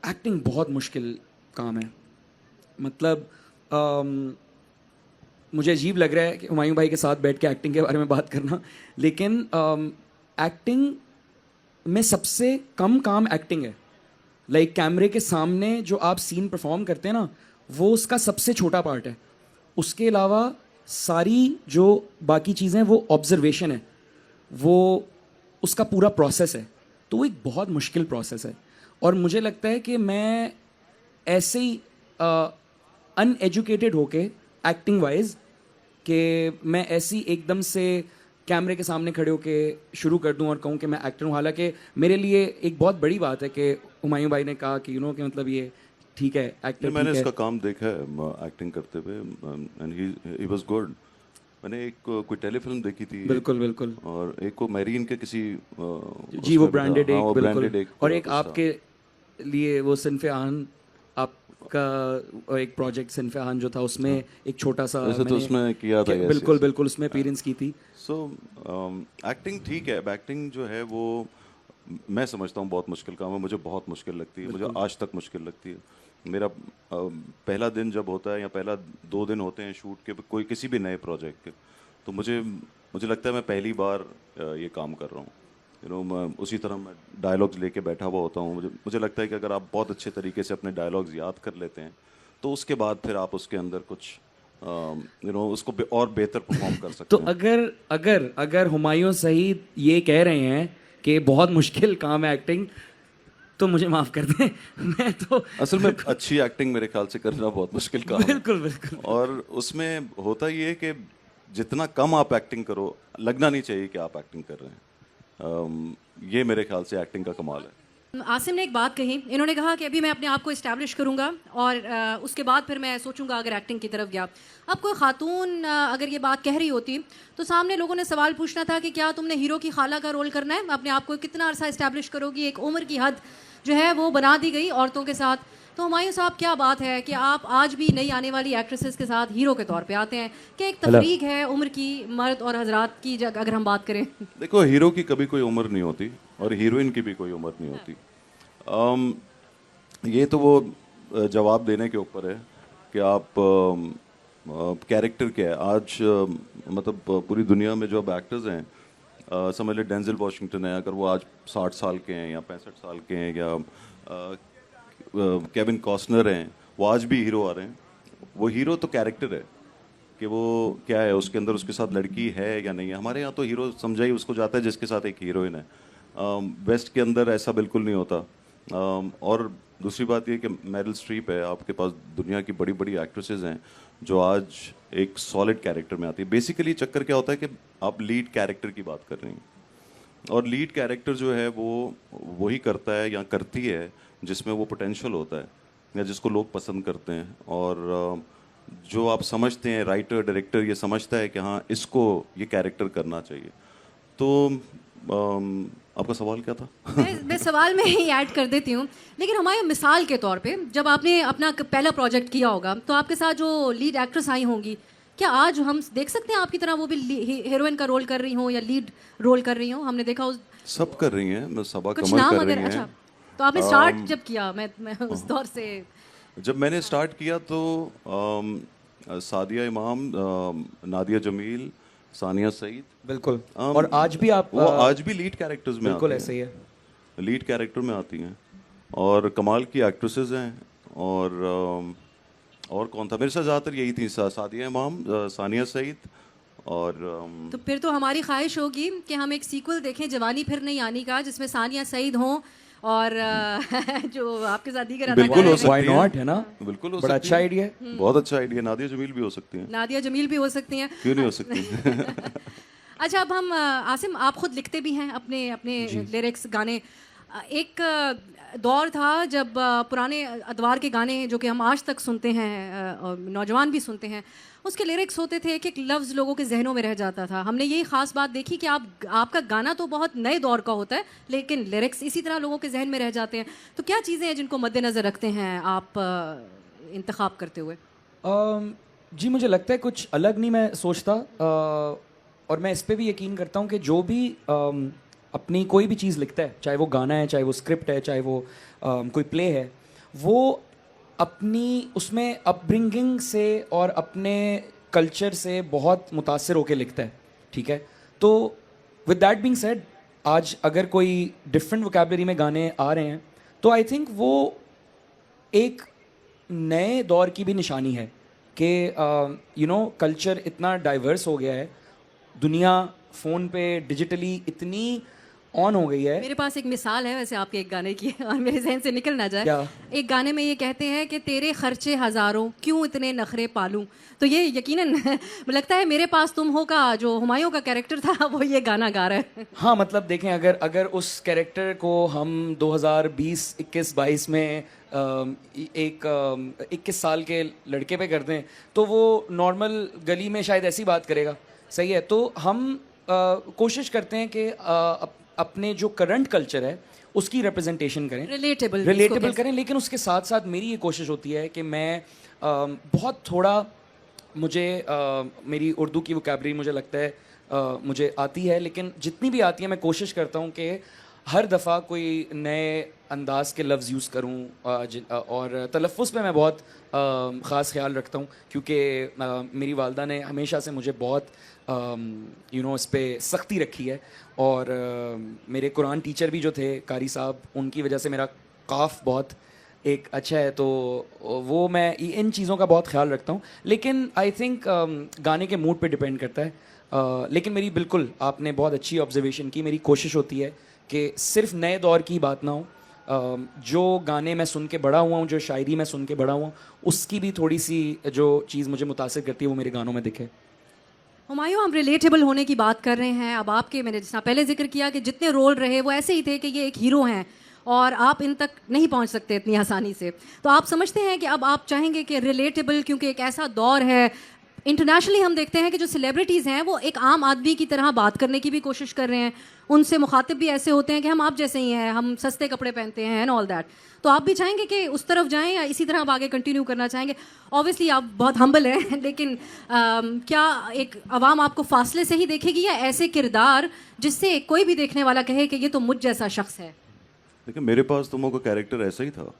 एक्टिंग बहुत मुश्किल काम है, मतलब मुझे अजीब लग रहा है कि हुमायूं भाई के साथ बैठ के एक्टिंग के बारे में बात करना, लेकिन एक्टिंग में सबसे कम काम एक्टिंग है। लाइक कैमरे के सामने जो आप सीन परफॉर्म करते हैं ना, वो उसका सबसे छोटा पार्ट है। उसके अलावा सारी जो बाकी चीज़ें वो ऑब्जर्वेशन है, वो उसका पूरा प्रोसेस है। तो वो एक बहुत मुश्किल प्रोसेस है, और मुझे लगता है कि मैं ऐसे ही अनएजुकेटेड होके एक्टिंग वाइज कि मैं ऐसी एकदम से कैमरे के सामने खड़े होके शुरू कर दूं और कहूं कि मैं एक्टर हूं। हालांकि मेरे लिए एक बहुत बड़ी बात है कि हुमायूं भाई ने कहा कि कि मतलब ये ठीक है एक्टर मैंने ठीक इसका है। काम देखा है एक्टिंग करते हुए एंड ही वाज गुड। मैंने एक कोई टेलीफिल्म देखी थी बिल्कुल बिल्कुल और एक को मैरीन के किसी जी, वो उसमें भी था। ब्रांडेड हाँ, एक वो बिल्कुल branded एक और एक कुछ था। आपके लिए वो सिनफ़े आन आपका एक प्रोजेक्ट सिनफ़े आन जो था उसमें एक छोटा सा वैसे तो मैंने उसमें किया था, yes, बिल्कुल yes। बिल्कुल उसमें अपीयरेंस की थी। सो एक्टिंग ठीक है। एक्टिंग जो है वो मैं समझता हूँ बहुत मुश्किल काम है। मुझे बहुत मुश्किल लगती है, मुझे आज तक मुश्किल लगती है। मेरा पहला दिन जब होता है या पहला 2 दिन होते हैं शूट के कोई किसी भी नए प्रोजेक्ट के, तो मुझे लगता है मैं पहली बार ये काम कर रहा हूँ। मैं उसी तरह मैं डायलॉग्स लेके बैठा हुआ होता हूँ। मुझे लगता है कि अगर आप बहुत अच्छे तरीके से अपने डायलॉग्स याद कर लेते हैं तो उसके बाद फिर आप उसके अंदर कुछ उसको और बेहतर परफॉर्म कर सकते तो हैं। अगर अगर अगर हुमायूं सईद ये कह रहे हैं कि बहुत मुश्किल काम है एक्टिंग, तो मुझे माफ कर दें मैं तो असल में अच्छी एक्टिंग मेरे ख्याल से करना बहुत मुश्किल काम है। बिल्कुल बिल्कुल और उसमें होता ये है कि जितना कम आप एक्टिंग करो, लगना नहीं चाहिए कि आप एक्टिंग कर रहे हैं। ये मेरे ख्याल से एक्टिंग का कमाल है। आसिम ने एक बात कही, इन्होंने कहा कि अभी मैं अपने आप को इस्टेब्लिश करूंगा और उसके बाद फिर मैं सोचूंगा अगर एक्टिंग की तरफ गया। अब कोई खातून अगर ये बात कह रही होती तो सामने लोगों ने सवाल पूछना था कि क्या तुमने हीरो की खाला का रोल करना है, अपने आप को कितना अरसा इस्टेब्लिश करोगी। एक उम्र की हद जो है वो बना दी गई औरतों के साथ। तो हुमायूं साहब क्या बात है कि आप आज भी नई आने वाली एक्ट्रेसेस के साथ हीरो के तौर पे आते हैं कि एक तफरीक है उम्र की, मर्द और हजरात की अगर हम बात करें। देखो, हीरो की कभी कोई उम्र नहीं होती और हीरोइन की भी कोई उम्र नहीं होती। ये तो वो जवाब देने के ऊपर है कि आप कैरेक्टर क्या है। आज मतलब पूरी दुनिया में जो अब एक्टर्स हैं, समझ ले डेंजल वॉशिंगटन है, अगर वो आज 60 साल के हैं या 65 साल के हैं, या केविन कॉस्टनर हैं, वो आज भी हीरो आ रहे हैं। वो हीरो तो कैरेक्टर है कि वो क्या है, उसके अंदर उसके साथ लड़की है या नहीं है। हमारे यहाँ तो हीरो समझा ही उसको जाता है जिसके साथ एक हीरोइन है। वेस्ट के अंदर ऐसा बिल्कुल नहीं होता। और दूसरी बात ये कि मेरिल स्ट्रीप है, आपके पास दुनिया की बड़ी बड़ी एक्ट्रेसेस हैं जो आज एक सॉलिड कैरेक्टर में आती है। बेसिकली चक्कर क्या होता है कि आप लीड कैरेक्टर की बात कर रही हैं, और लीड कैरेक्टर जो है वो वही करता है या करती है जिसमें वो पोटेंशियल होता है या जिसको लोग पसंद करते हैं। और जो आप समझते हैं, राइटर डायरेक्टर ये समझता है कि हाँ इसको ये कैरेक्टर करना चाहिए। तो आपका सवाल क्या था? मैं सवाल में ही ऐड कर देती हूँ, लेकिन हमारे मिसाल के तौर पे जब आपने अपना पहला प्रोजेक्ट किया होगा तो आपके साथ जो लीड एक्ट्रेस आई होंगी, क्या आज हम देख सकते हैं आपकी तरह वो भी हीरोइन का रोल कर रही हो या लीड रोल कर रही हो? हमने देखा उस सब कर रही हैं, मैं सबा कुछ कमर नाम कर अगर रही अच्छा, हैं। तो आपने स्टार्ट जब किया, मैं उस दौर से जब मैंने स्टार्ट किया तो सादिया इमाम, नादिया जमील, सानिया सईद, बिल्कुल और आज भी आप वो आज भी लीड कैरेक्टर्स में बिल्कुल आती ऐसे ही है। हैं, लीड कैरेक्टर में आती हैं और कमाल की एक्ट्रेसेस हैं। और कौन था मेरे साथ? ज़्यादातर यही थी, सादिया इमाम, सानिया सईद और तो फिर तो हमारी ख्वाहिश होगी कि हम एक सीक्वल देखें जवानी फिर नहीं आनी का, जिसमें सानिया सईद हों और जो आपके साथ दीगर बिल्कुल हो अदाकार सकती व्हाई है। नॉट, है ना? बिल्कुल हो बड़ा सकती अच्छा है। आइडिया है। बहुत अच्छा आइडिया। नादिया जमील भी हो सकती हैं, नादिया जमील भी हो सकती हैं। क्यों नहीं हो सकती? अच्छा, अब हम आसिम, आप खुद लिखते भी हैं अपने अपने लिरिक्स, गाने। एक दौर था जब पुराने अदवार के गाने जो कि हम आज तक सुनते हैं और नौजवान भी सुनते हैं, उसके लिरिक्स होते थे, एक एक लफ्ज़ लोगों के जहनों में रह जाता था। हमने यही ख़ास बात देखी कि आपका गाना तो बहुत नए दौर का होता है, लेकिन लिरिक्स इसी तरह लोगों के जहन में रह जाते हैं। तो क्या चीज़ें हैं जिनको मद्देनज़र रखते हैं आप इंतखाब करते हुए? जी, मुझे लगता है कुछ अलग नहीं मैं सोचता, और मैं इस पे भी यकीन करता हूँ कि जो भी अपनी कोई भी चीज़ लिखता है, चाहे वो गाना है, चाहे वो स्क्रिप्ट है, चाहे वो कोई प्ले है, वो अपनी उसमें अपब्रिंगिंग से और अपने कल्चर से बहुत मुतासिर होकर लिखता है, ठीक है? तो विद दैट बीइंग सेड, आज अगर कोई डिफरेंट वोकैबलरी में गाने आ रहे हैं तो आई थिंक वो एक नए दौर की भी निशानी है कि कल्चर इतना डाइवर्स हो गया है, दुनिया फ़ोन पे डिजिटली इतनी ऑन हो गई है। मेरे पास एक मिसाल है वैसे आपके एक गाने की और मेरे जहन से निकल ना जाए। क्या? एक गाने में ये कहते हैं कि तेरे खर्चे हजारों क्यों इतने नखरे पालूं। तो ये यकीनन लगता है मेरे पास तुम हो का जो हुमायूं का कैरेक्टर था वो ये गाना गा रहा है। हाँ मतलब देखें, अगर अगर उस कैरेक्टर को हम 2020 21 22 में एक 21 साल के लड़के पे करते हैं तो वो नॉर्मल गली में शायद ऐसी बात करेगा। सही है, तो हम कोशिश करते हैं कि अपने जो करंट कल्चर है उसकी रिप्रेजेंटेशन करें, रिलेटेबल करें, लेकिन उसके साथ साथ मेरी ये कोशिश होती है कि मैं बहुत थोड़ा मुझे मेरी उर्दू की वोकैबलरी मुझे लगता है मुझे आती है, लेकिन जितनी भी आती है मैं कोशिश करता हूँ कि हर दफ़ा कोई नए अंदाज के लफ्ज़ यूज़ करूँ और तलफ़्फ़ुज़ पे मैं बहुत ख़ास ख्याल रखता हूँ क्योंकि मेरी वालदा ने हमेशा से मुझे बहुत इस पे सख्ती रखी है और मेरे कुरान टीचर भी जो थे कारी साहब, उनकी वजह से मेरा काफ बहुत एक अच्छा है, तो वो मैं इन चीज़ों का बहुत ख्याल रखता हूँ। लेकिन आई थिंक गाने के मूड पे डिपेंड करता है। लेकिन मेरी बिल्कुल आपने बहुत अच्छी ऑब्जर्वेशन की। मेरी कोशिश होती है कि सिर्फ नए दौर की बात ना हो, जो गाने मैं सुन के बड़ा हुआ हूँ, जो शायरी मैं सुन के बड़ा हुआ हूँ, उसकी भी थोड़ी सी जो चीज़ मुझे मुतासिर करती है वो मेरे गानों में दिखे। हुमायूं, हम रिलेटेबल होने की बात कर रहे हैं। अब आपके, मैंने जिस पहले जिक्र किया कि जितने रोल रहे वो ऐसे ही थे कि ये एक हीरो हैं और आप इन तक नहीं पहुंच सकते इतनी आसानी से। तो आप समझते हैं कि अब आप चाहेंगे कि रिलेटेबल, क्योंकि एक ऐसा दौर है, इंटरनेशनली हम देखते हैं कि जो सेलिब्रिटीज़ हैं वो एक आम आदमी की तरह बात करने की भी कोशिश कर रहे हैं, उनसे मुखातिब भी ऐसे होते हैं कि हम आप जैसे ही हैं, हम सस्ते कपड़े पहनते हैं एंड ऑल दैट। तो आप भी चाहेंगे कि उस तरफ जाएं या इसी तरह आप आगे कंटिन्यू करना चाहेंगे? ऑब्वियसली आप बहुत हम्बल हैं लेकिन क्या एक आवाम आपको फासले से ही देखेगी या ऐसे किरदार जिससे कोई भी देखने वाला कहे कि ये तो मुझ जैसा शख्स है? देखिए, मेरे पास तो का कैरेक्टर ऐसा ही था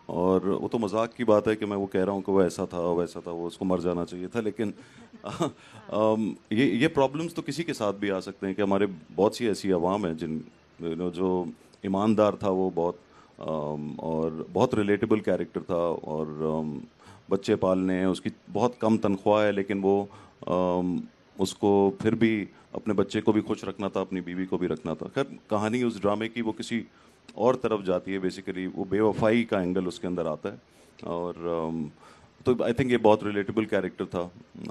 और वो तो मजाक की बात है कि मैं वो कह रहा हूँ कि वो ऐसा था वैसा था, वो उसको मर जाना चाहिए था, लेकिन ये प्रॉब्लम्स तो किसी के साथ भी आ सकते हैं कि हमारे बहुत सी ऐसी आवाम है जिन जो ईमानदार था वो बहुत और बहुत रिलेटेबल कैरेक्टर था और बच्चे पालने हैं, उसकी बहुत कम तनख्वाह है लेकिन वो उसको फिर भी अपने बच्चे को भी खुश रखना था, अपनी बीवी को भी रखना था। खैर, कहानी उस ड्रामे की वो किसी और तरफ जाती है, बेसिकली वो बेवफाई का एंगल उसके अंदर आता है और तो आई थिंक ये बहुत रिलेटेबल कैरेक्टर था।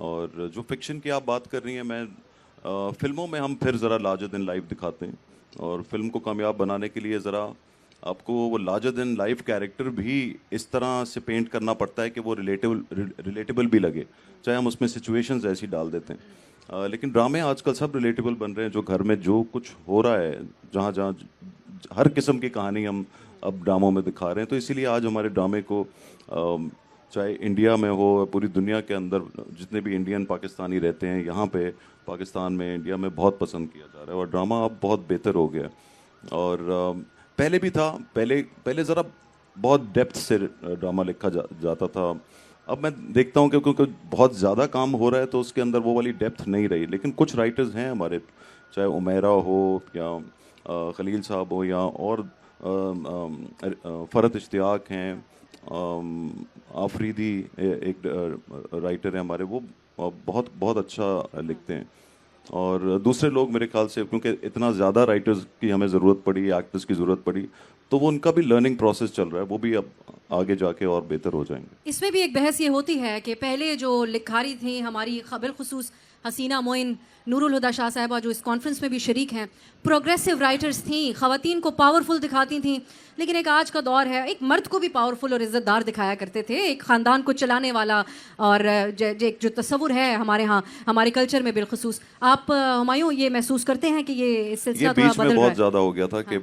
और जो फिक्शन की आप बात कर रही हैं, मैं फिल्मों में हम फिर ज़रा लार्जर देन लाइफ दिखाते हैं और फिल्म को कामयाब बनाने के लिए ज़रा आपको वो लार्जर देन लाइफ कैरेक्टर भी इस तरह से पेंट करना पड़ता है कि वो रिलेटेबल भी लगे, चाहे हम उसमें सिचुएशंस ऐसी डाल देते हैं। लेकिन ड्रामे आजकल सब रिलेटेबल बन रहे हैं, जो घर में जो कुछ हो रहा है, जहाँ जहाँ हर किस्म की कहानी हम अब ड्रामों में दिखा रहे हैं। तो इसीलिए आज हमारे ड्रामे को चाहे इंडिया में हो, पूरी दुनिया के अंदर जितने भी इंडियन पाकिस्तानी रहते हैं, यहाँ पे पाकिस्तान में, इंडिया में बहुत पसंद किया जा रहा है और ड्रामा अब बहुत बेहतर हो गया। और पहले भी था, पहले ज़रा बहुत डेप्थ से ड्रामा लिखा जाता था। अब मैं देखता हूँ कि क्योंकि बहुत ज़्यादा काम हो रहा है तो उसके अंदर वो वाली डेप्थ नहीं रही। लेकिन कुछ राइटर्स हैं हमारे, चाहे उमेरा हो या खलील साहब हो या और फ़रत इश्तियाक हैं, आफरीदी एक राइटर है हमारे, वो बहुत बहुत अच्छा लिखते हैं। और दूसरे लोग मेरे ख्याल से, क्योंकि इतना ज़्यादा राइटर्स की हमें ज़रूरत पड़ी, एक्टर्स की ज़रूरत पड़ी, तो वो उनका भी लर्निंग प्रोसेस चल रहा है, वो भी अब आगे जाके और बेहतर हो जाएंगे। इसमें भी एक बहस ये होती है कि पहले जो लिखारी थी हमारी, बिलखुसूस हसीना मोइन, नूरुल हुदा शाह साहिबा जो इस कॉन्फ्रेंस में भी शरीक हैं, प्रोग्रेसिव राइटर्स थी, ख़वातीन को पावरफुल दिखाती थी। लेकिन एक आज का दौर है, एक मर्द को भी पावरफुल और इज़्ज़तदार दिखाया करते थे, एक ख़ानदान को चलाने वाला। और जो तस्वुर है हमारे यहाँ, हमारे कल्चर में बिलखुसूस, आप हुमायूं ये महसूस करते हैं कि ये सिलसिला थोड़ा बीच में बदल रहा बहुत है? ज़्यादा हो गया था कि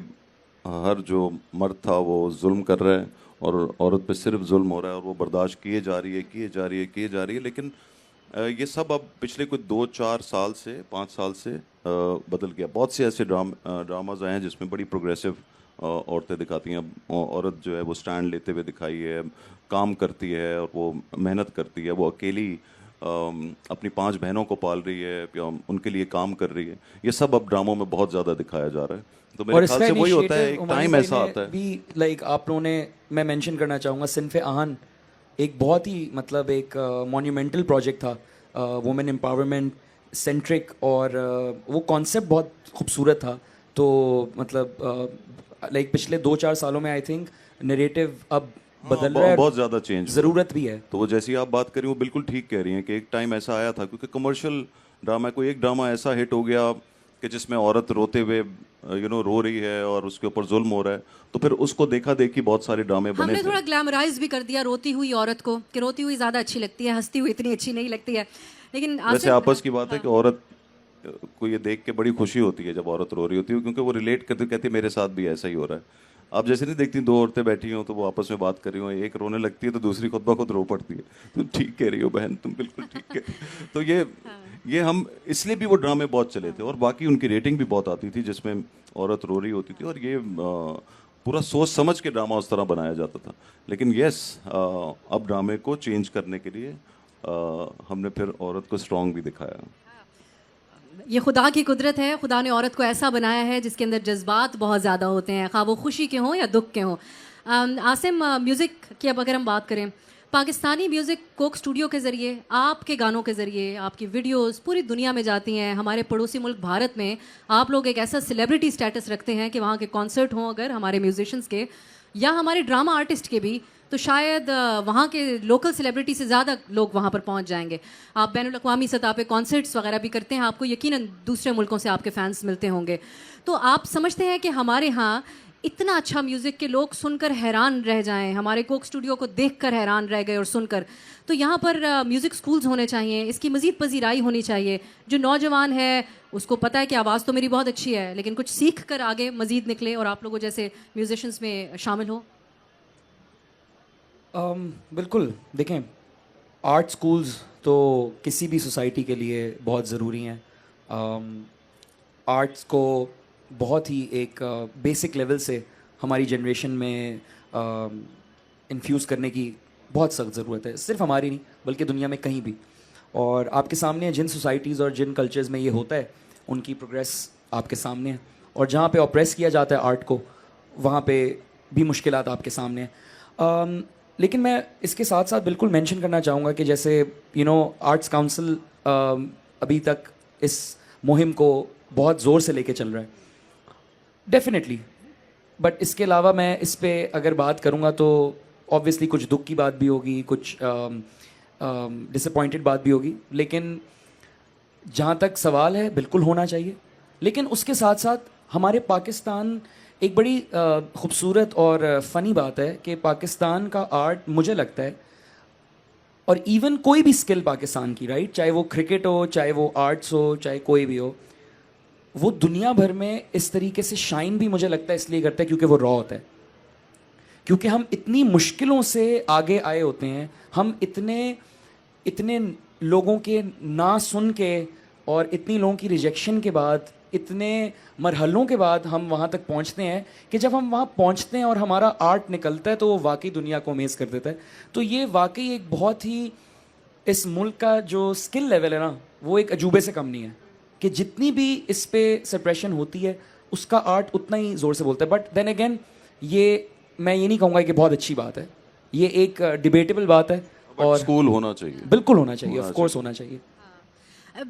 हर जो मर्द था वो जुल्म कर रहा है और औरत पे सिर्फ जुल्म हो रहा है और वो बर्दाश्त किए जा रही है। लेकिन ये सब अब पिछले कुछ 2-4 साल से 5 साल से बदल गया। बहुत से ऐसे ड्रामाज आए हैं जिसमें बड़ी प्रोग्रेसिव औरतें दिखाती हैं। अब औरत जो है वो स्टैंड लेते हुए दिखाई है, काम करती है और वो मेहनत करती है, वो अकेली अपनी 5 बहनों को पाल रही है या उनके लिए काम कर रही है। ये सब अब ड्रामों में बहुत ज़्यादा दिखाया जा रहा है। तो मेरे ख्याल से वही होता है, एक टाइम ऐसा आता है भी, लाइक आप लोगों ने, मैं मेंशन करना चाहूँगा सिनफ़े आहन, एक बहुत ही मतलब एक मॉन्यूमेंटल प्रोजेक्ट था, वुमेन एम्पावरमेंट सेंट्रिक, और वो कॉन्सेप्ट बहुत खूबसूरत था तो मतलब लाइक पिछले 2-4 सालों में आई थिंक नरेटिव अब बदल रहा है, बहुत ज़्यादा चेंज। ज़रूरत भी है। तो वो जैसी आप बात करें वो बिल्कुल ठीक कह रही हैं कि एक टाइम ऐसा आया था, क्योंकि कमर्शियल ड्रामा, कोई एक ड्रामा ऐसा हिट हो गया कि जिसमें औरत रोते हुए रो रही है और उसके ऊपर जुल्म हो रहा है, तो फिर उसको देखा देखी बहुत सारे ड्रामे बने हमने थे। थोड़ा ग्लैमराइज भी कर दिया रोती हुई औरत को, कि रोती हुई ज़्यादा अच्छी लगती है, हंसती हुई इतनी अच्छी नहीं लगती है। लेकिन वैसे आसिफ, आपस की बात है कि औरत को ये देख के बड़ी खुशी होती है जब औरत रो रही होती है, क्योंकि वो रिलेट करते, कहती है मेरे साथ भी ऐसा ही हो रहा है। आप जैसे नहीं देखती दो औरतें बैठी हो तो वो आपस में बात कर रही हो, एक रोने लगती है तो दूसरी खुद ब खुद रो पड़ती है। तुम ठीक कह रही हो बहन, तुम बिल्कुल ठीक कह रही हो। तो ये हम इसलिए भी वो ड्रामे बहुत चले थे, और बाकी उनकी रेटिंग भी बहुत आती थी जिसमें औरत रो रही होती थी, और ये पूरा सोच समझ के ड्रामा उस तरह बनाया जाता था। लेकिन यस, अब ड्रामे को चेंज करने के लिए हमने फिर औरत को स्ट्रांग भी दिखाया। ये खुदा की कुदरत है, खुदा ने औरत को ऐसा बनाया है जिसके अंदर जज्बात बहुत ज़्यादा होते हैं, खा वो खुशी के हों या दुख के हों। आसिम, म्यूज़िक की अब अगर हम बात करें, पाकिस्तानी म्यूज़िक कोक स्टूडियो के ज़रिए, आपके गानों के ज़रिए, आपकी वीडियोस पूरी दुनिया में जाती हैं। हमारे पड़ोसी मुल्क भारत में आप लोग एक ऐसा सेलिब्रिटी स्टेटस रखते हैं कि वहाँ के कॉन्सर्ट हों अगर हमारे म्यूजिशियंस के या हमारे ड्रामा आर्टिस्ट के भी, तो शायद वहाँ के लोकल सेलिब्रिटी से ज़्यादा लोग वहाँ पर पहुँच जाएंगे। आप बैनुल अक़वामी सतह पे कॉन्सर्ट्स वगैरह भी करते हैं, आपको यकीनन दूसरे मुल्कों से आपके फैंस मिलते होंगे। तो आप समझते हैं कि हमारे यहाँ इतना अच्छा म्यूज़िक के लोग सुनकर हैरान रह जाएं, हमारे कोक स्टूडियो को देखकर हैरान रह गए और सुनकर, तो यहाँ पर म्यूज़िक स्कूल्स होने चाहिए, इसकी मज़ीद पजीराई होनी चाहिए। जो नौजवान है उसको पता है कि आवाज़ तो मेरी बहुत अच्छी है, लेकिन कुछ सीख कर आगे मज़ीद निकले और आप लोगों जैसे म्यूजिशियंस में शामिल हो। बिल्कुल, देखें, आर्ट स्कूल्स तो किसी भी सोसाइटी के लिए बहुत ज़रूरी हैं। आर्ट्स को बहुत ही एक बेसिक लेवल से हमारी जनरेशन में इन्फ्यूज़ करने की बहुत सख्त ज़रूरत है, सिर्फ हमारी नहीं बल्कि दुनिया में कहीं भी। और आपके सामने जिन सोसाइटीज़ और जिन कल्चर्स में ये होता है उनकी प्रोग्रेस आपके सामने है, और जहाँ पे ऑप्रेस किया जाता है आर्ट को वहाँ पे भी मुश्किलात आपके सामने हैं। लेकिन मैं इसके साथ साथ बिल्कुल मेंशन करना चाहूँगा कि जैसे आर्ट्स काउंसिल अभी तक इस मुहिम को बहुत ज़ोर से लेके चल रहा है, डेफिनेटली। बट इसके अलावा मैं इस पे अगर बात करूँगा तो ऑब्वियसली कुछ दुख की बात भी होगी, कुछ डिसअपॉइंटेड बात भी होगी, लेकिन जहाँ तक सवाल है बिल्कुल होना चाहिए। लेकिन उसके साथ साथ हमारे पाकिस्तान, एक बड़ी ख़ूबसूरत और फ़नी बात है कि पाकिस्तान का आर्ट, मुझे लगता है, और इवन कोई भी स्किल पाकिस्तान की, राइट, चाहे वो क्रिकेट हो, चाहे वो आर्ट्स हो, चाहे कोई भी हो, वो दुनिया भर में इस तरीके से शाइन भी मुझे लगता है इसलिए करता है क्योंकि वो रॉ होता है, क्योंकि हम इतनी मुश्किलों से आगे आए होते हैं, हम इतने लोगों के ना सुन के और इतनी लोगों की रिजेक्शन के बाद, इतने मरहलों के बाद हम वहाँ तक पहुँचते हैं कि जब हम वहाँ पहुँचते हैं और हमारा आर्ट निकलता है तो वो वाकई दुनिया को अमेज़ कर देता है। तो ये वाकई एक बहुत ही, इस मुल्क का जो स्किल लेवल है ना, वो एक अजूबे से कम नहीं है कि जितनी भी इस पे सप्रेशन होती है उसका आर्ट उतना ही ज़ोर से बोलता है। बट देन अगेन, ये मैं ये नहीं कहूँगा कि बहुत अच्छी बात है, ये एक डिबेटेबल बात है, और स्कूल होना चाहिए, बिल्कुल होना चाहिए, ऑफ कोर्स होना चाहिए।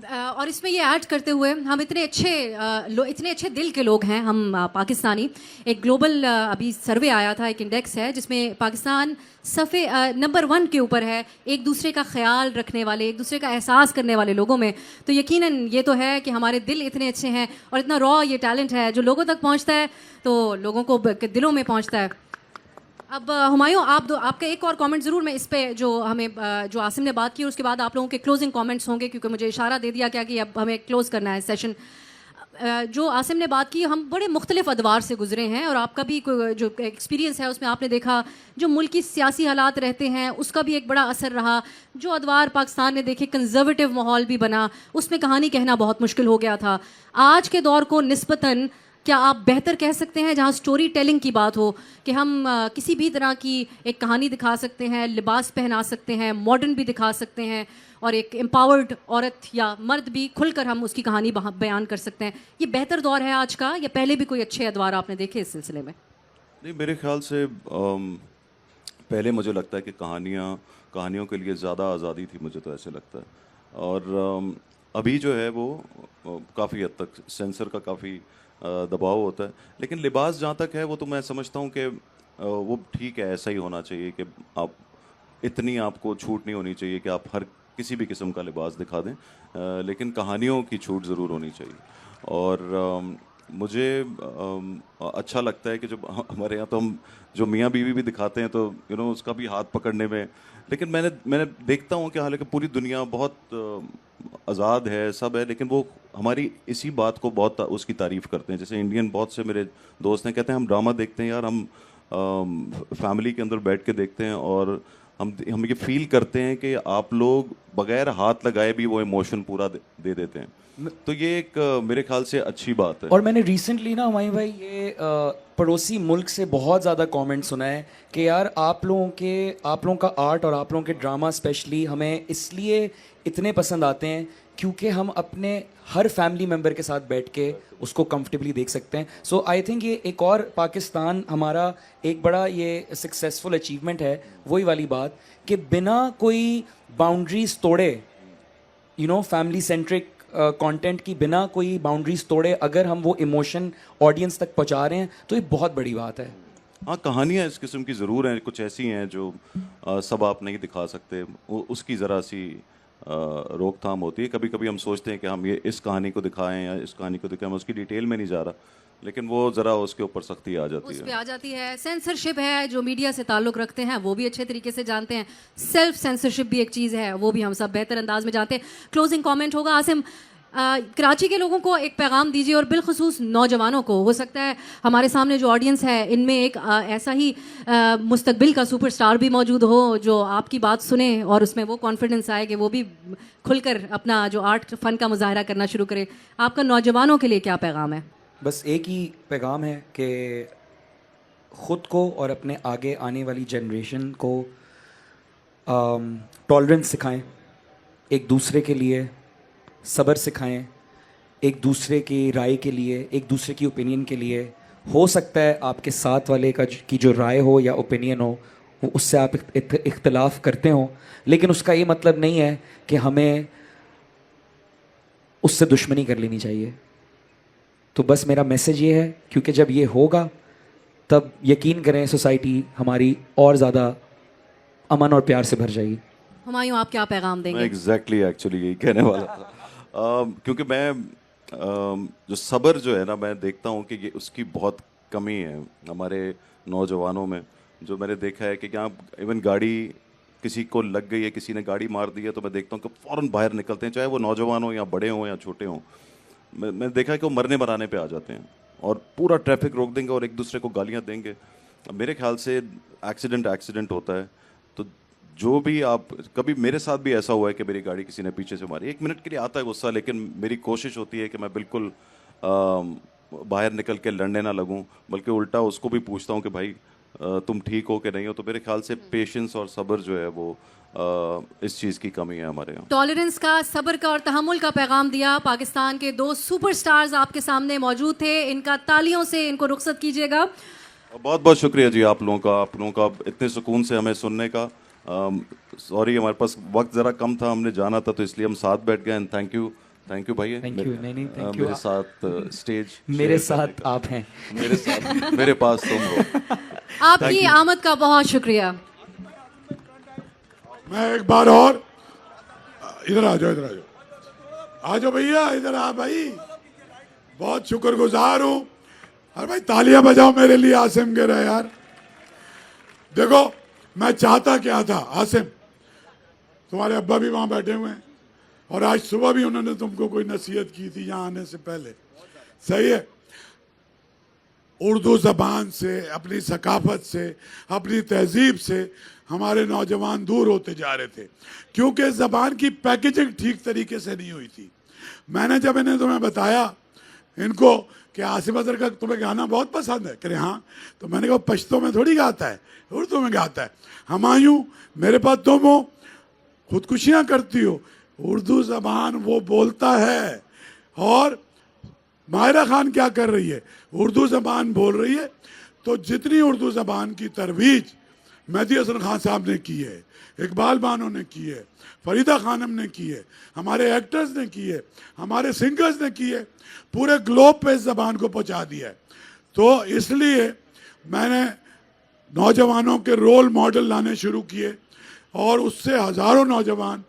और इसमें ये ऐड करते हुए, हम इतने अच्छे दिल के लोग हैं हम पाकिस्तानी। एक ग्लोबल अभी सर्वे आया था, एक इंडेक्स है जिसमें पाकिस्तान सफ़े नंबर 1 के ऊपर है एक दूसरे का ख्याल रखने वाले, एक दूसरे का एहसास करने वाले लोगों में। तो यकीनन ये तो है कि हमारे दिल इतने अच्छे हैं और इतना रॉ ये टैलेंट है जो लोगों तक पहुंचता है तो लोगों को दिलों में पहुंचता है। अब हुमायूं, आपका एक और कमेंट ज़रूर, मैं इस पे जो जो आसिम ने बात की, उसके बाद आप लोगों के क्लोजिंग कमेंट्स होंगे, क्योंकि मुझे इशारा दे दिया क्या कि अब हमें क्लोज़ करना है सेशन। जो आसिम ने बात की, हम बड़े मुख्तलिफ अदवार से गुजरे हैं और आपका भी जो एक्सपीरियंस है उसमें आपने देखा जो मुल्क की सियासी हालात रहते हैं उसका भी एक बड़ा असर रहा। जो अदवार पाकिस्तान ने देखे, कंजर्वेटिव माहौल भी बना, उसमें कहानी कहना बहुत मुश्किल हो गया था। आज के दौर को निस्बतन क्या आप बेहतर कह सकते हैं, जहाँ स्टोरी टेलिंग की बात हो, कि हम किसी भी तरह की एक कहानी दिखा सकते हैं, लिबास पहना सकते हैं, मॉडर्न भी दिखा सकते हैं, और एक एम्पावर्ड औरत या मर्द भी खुलकर हम उसकी कहानी बयान कर सकते हैं। ये बेहतर दौर है आज का, या पहले भी कोई अच्छे अदवार आपने देखे इस सिलसिले में? नहीं, मेरे ख्याल से पहले मुझे लगता है कि कहानियों के लिए ज़्यादा आज़ादी थी, मुझे तो ऐसे लगता है। और अभी जो है वो काफ़ी हद तक सेंसर का काफ़ी दबाव होता है। लेकिन लिबास जहाँ तक है वो तो मैं समझता हूँ कि वो ठीक है, ऐसा ही होना चाहिए कि आप इतनी आपको छूट नहीं होनी चाहिए कि आप हर किसी भी किस्म का लिबास दिखा दें, लेकिन कहानियों की छूट ज़रूर होनी चाहिए। और मुझे अच्छा लगता है कि जब हमारे यहाँ तो हम जो मियाँ बीवी भी दिखाते हैं तो उसका भी हाथ पकड़ने में, लेकिन मैंने देखता हूँ कि हालांकि पूरी दुनिया बहुत आज़ाद है, सब है, लेकिन वो हमारी इसी बात को बहुत उसकी तारीफ़ करते हैं। जैसे इंडियन बहुत से मेरे दोस्त हैं, कहते हैं हम ड्रामा देखते हैं यार, हम फैमिली के अंदर बैठ के देखते हैं और हम ये फील करते हैं कि आप लोग बगैर हाथ लगाए भी वो इमोशन पूरा दे देते हैं। तो ये एक मेरे ख्याल से अच्छी बात है। और मैंने रिसेंटली ना हमारे भाई ये पड़ोसी मुल्क से बहुत ज़्यादा कमेंट सुना है कि यार आप लोगों का आर्ट और आप लोगों के ड्रामा स्पेशली हमें इसलिए इतने पसंद आते हैं क्योंकि हम अपने हर फैमिली मेम्बर के साथ बैठ के उसको कंफर्टेबली देख सकते हैं। सो आई थिंक ये एक और पाकिस्तान हमारा एक बड़ा ये सक्सेसफुल अचीवमेंट है, वही वाली बात कि बिना कोई बाउंड्रीज तोड़े फैमिली सेंट्रिक कंटेंट की बिना कोई बाउंड्रीज तोड़े अगर हम वो इमोशन ऑडियंस तक पहुंचा रहे हैं तो ये बहुत बड़ी बात है। हाँ, कहानियाँ इस किस्म की ज़रूर हैं, कुछ ऐसी हैं जो सब आप नहीं दिखा सकते, उसकी ज़रा सी रोकथाम होती है। कभी कभी हम सोचते हैं कि हम ये इस कहानी को दिखाएं या इस कहानी को दिखाएं, मैं उसकी डिटेल में नहीं जा रहा, लेकिन वो ज़रा उसके ऊपर सख्ती आ जाती है। उस पे आ जाती है। सेंसरशिप है, जो मीडिया से ताल्लुक़ रखते हैं वो भी अच्छे तरीके से जानते हैं। सेल्फ सेंसरशिप भी एक चीज़ है, वो भी हम सब बेहतर अंदाज में जानते हैं। क्लोजिंग कमेंट होगा आसिम, कराची के लोगों को एक पैगाम दीजिए और बिलखसूस नौजवानों को। हो सकता है हमारे सामने जो ऑडियंस है इनमें एक ऐसा ही मुस्तकबिल का सुपरस्टार भी मौजूद हो जो आपकी बात सुने और उसमें वो कॉन्फिडेंस आए कि वो भी खुलकर अपना जो आर्ट फन का मुजाहरा करना शुरू करे। आपका नौजवानों के लिए क्या पैगाम है? बस एक ही पैगाम है कि ख़ुद को और अपने आगे आने वाली जनरेशन को टॉलरेंस सिखाएं, एक दूसरे के लिए सब्र सिखाएं, एक दूसरे की राय के लिए, एक दूसरे की ओपिनियन के लिए। हो सकता है आपके साथ वाले की जो राय हो या ओपिनियन हो वो उससे आप इख्तलाफ करते हो, लेकिन उसका ये मतलब नहीं है कि हमें उससे दुश्मनी कर लेनी चाहिए। तो बस मेरा मैसेज ये है, क्योंकि जब ये होगा तब यकीन करें सोसाइटी हमारी और ज़्यादा अमन और प्यार से भर जाएगी। हुमायूं, आप क्या पैगाम देंगे? मैं एग्जैक्टली एक्चुअली यही कहने वाला था। क्योंकि मैं जो सब्र जो है ना, मैं देखता हूँ कि ये उसकी बहुत कमी है हमारे नौजवानों में। जो मैंने देखा है कि क्या इवन गाड़ी किसी को लग गई है, किसी ने गाड़ी मार दी है, तो मैं देखता हूँ कि फ़ौरन बाहर निकलते हैं, चाहे वो नौजवान हो या बड़े हों या छोटे हों। मैं देखा है कि वो मरने मराने पे आ जाते हैं और पूरा ट्रैफिक रोक देंगे और एक दूसरे को गालियाँ देंगे। मेरे ख्याल से एक्सीडेंट होता है। तो जो भी आप, कभी मेरे साथ भी ऐसा हुआ है कि मेरी गाड़ी किसी ने पीछे से मारी, 1 मिनट के लिए आता है गुस्सा, लेकिन मेरी कोशिश होती है कि मैं बिल्कुल बाहर निकल के लड़ने ना लगूं, बल्कि उल्टा उसको भी पूछता हूं कि भाई तुम ठीक हो कि नहीं हो। तो मेरे ख्याल से पेशेंस और सब्र जो है वो इस चीज़ की कमी है हमारे यहाँ। टॉलरेंस का, सब्र का और तहम्मुल का पैगाम दिया। पाकिस्तान के 2 सुपरस्टार्स आपके सामने मौजूद थे, इनका तालियों से इनको रुखसत कीजिएगा। बहुत बहुत शुक्रिया जी आप लोगों का इतने सुकून से हमें सुनने का। सॉरी हमारे पास वक्त ज़रा कम था, हमने जाना था तो इसलिए हम साथ बैठ गए। एंड थैंक यू भाई। Thank you. नहीं थैंक यू। मेरे साथ स्टेज मेरे साथ आप हैं, मेरे साथ मेरे पास तुम हो। आपकी आमद का बहुत शुक्रिया। मैं एक बार और इधर आ जाओ भैया, इधर आ भाई। बहुत शुक्रगुजार हूँ। अरे भाई तालियां बजाओ मेरे लिए आसिम कह रहा है यार। देखो मैं चाहता क्या था आसिम, तुम्हारे अब्बा भी वहां बैठे हुए हैं और आज सुबह भी उन्होंने तुमको कोई नसीहत की थी यहाँ आने से पहले, सही है। उर्दू ज़बान से, अपनी सकाफत से, अपनी तहजीब से हमारे नौजवान दूर होते जा रहे थे क्योंकि ज़बान की पैकेजिंग ठीक तरीके से नहीं हुई थी। मैंने जब इन्हें तुम्हें बताया इनको कि आसिम अजहर का तुम्हें गाना बहुत पसंद है, कह हाँ, तो मैंने कहा पश्तो में थोड़ी गाता है, उर्दू में गाता है। हुमायूं मेरे पास तुम हो, खुदकुशियाँ करती हो, उर्दू ज़बान वो बोलता है। और माहिरा खान क्या कर रही है, उर्दू ज़बान बोल रही है। तो जितनी उर्दू ज़बान की तरवीज मेहदी हसन खान साहब ने की है, इकबाल बानो ने की है, फरीदा खानम ने की है, हमारे एक्टर्स ने की है, हमारे सिंगर्स ने की है, पूरे ग्लोब पे इस ज़बान को पहुंचा दिया है। तो इसलिए मैंने नौजवानों के रोल मॉडल लाने शुरू किए और उससे हज़ारों नौजवान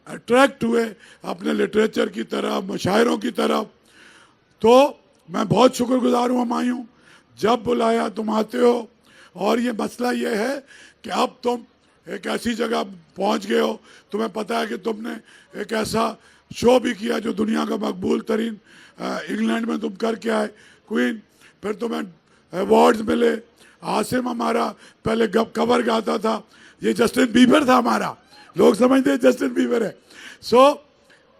अट्रैक्ट हुए अपने लिटरेचर की तरफ, मुशायरों की तरफ। तो मैं बहुत शुक्रगुजार हूँ हुमायूं, जब बुलाया तुम आते हो। और ये मसला ये है कि अब तुम एक ऐसी जगह पहुंच गए हो, तुम्हें पता है कि तुमने एक ऐसा शो भी किया जो दुनिया का मकबूल तरीन, इंग्लैंड में तुम करके आए क्वीन, फिर तुम्हें अवार्ड्स मिले। आसिम हमारा पहले कवर गाता था, ये जस्टिन बीबर था हमारा, लोग समझते हैं जस्टिन बीबर है। सो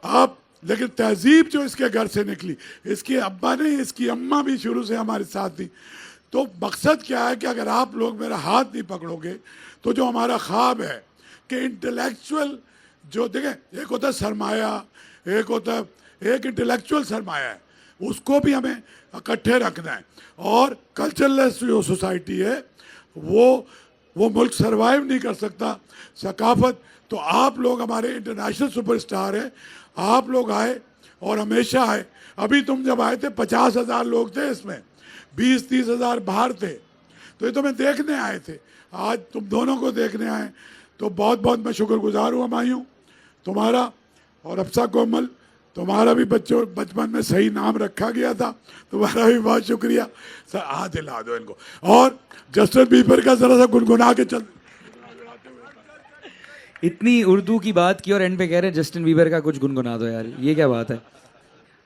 आप, लेकिन तहजीब जो इसके घर से निकली, इसकी अब्बा नहीं इसकी अम्मा भी शुरू से हमारे साथ थी। तो मकसद क्या है कि अगर आप लोग मेरा हाथ नहीं पकड़ोगे तो जो हमारा ख्वाब है कि इंटेलेक्चुअल, जो देखें एक होता है सरमाया, एक होता है एक इंटेलेक्चुअल सरमाया है, उसको भी हमें इकट्ठे रखना है। और कल्चरलेस जो सोसाइटी है वो मुल्क सरवाइव नहीं कर सकता। सकाफत तो आप लोग हमारे इंटरनेशनल सुपरस्टार हैं, आप लोग आए और हमेशा आए। अभी तुम जब आए थे 50,000 लोग थे, इसमें 20-30 हज़ार बाहर थे, तो ये तो मैं देखने आए थे, आज तुम दोनों को देखने आए। तो बहुत बहुत मैं शुक्रगुजार हूँ हुमायूं तुम्हारा। और अफसा कोमल, तुम्हारा भी बचपन में सही नाम रखा गया था, तुम्हारा भी बहुत शुक्रिया। सर हाथ हिला दो इनको। और जस्टिन बीबर का जरा सा गुनगुना के चल। इतनी उर्दू की बात की और एंड पे कह रहे हैं जस्टिन बीबर का कुछ गुनगुना दो यार, ये क्या बात है।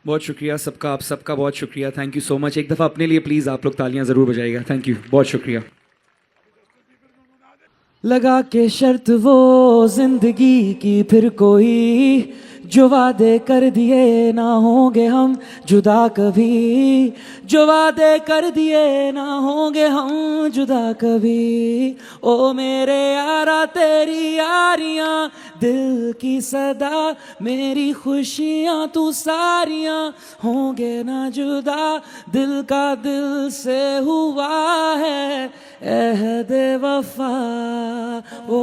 बहुत शुक्रिया सबका, आप सबका बहुत शुक्रिया, थैंक यू सो मच। एक दफ़ा अपने लिए प्लीज़ आप लोग तालियां ज़रूर बजाइएगा, थैंक यू, बहुत शुक्रिया। लगा के शर्त वो जिंदगी की फिर कोई, जो वादे कर दिए ना होंगे हम जुदा कभी, जो वादे कर दिए ना होंगे हम जुदा कभी। ओ मेरे यारा तेरी यारियां दिल की सदा, मेरी खुशियां तू सारियां, होंगे ना जुदा, दिल का दिल से हुआ है अहद वफा। Oh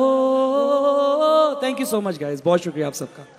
thank you so much guys, बहुत शुक्रिया आप सबका।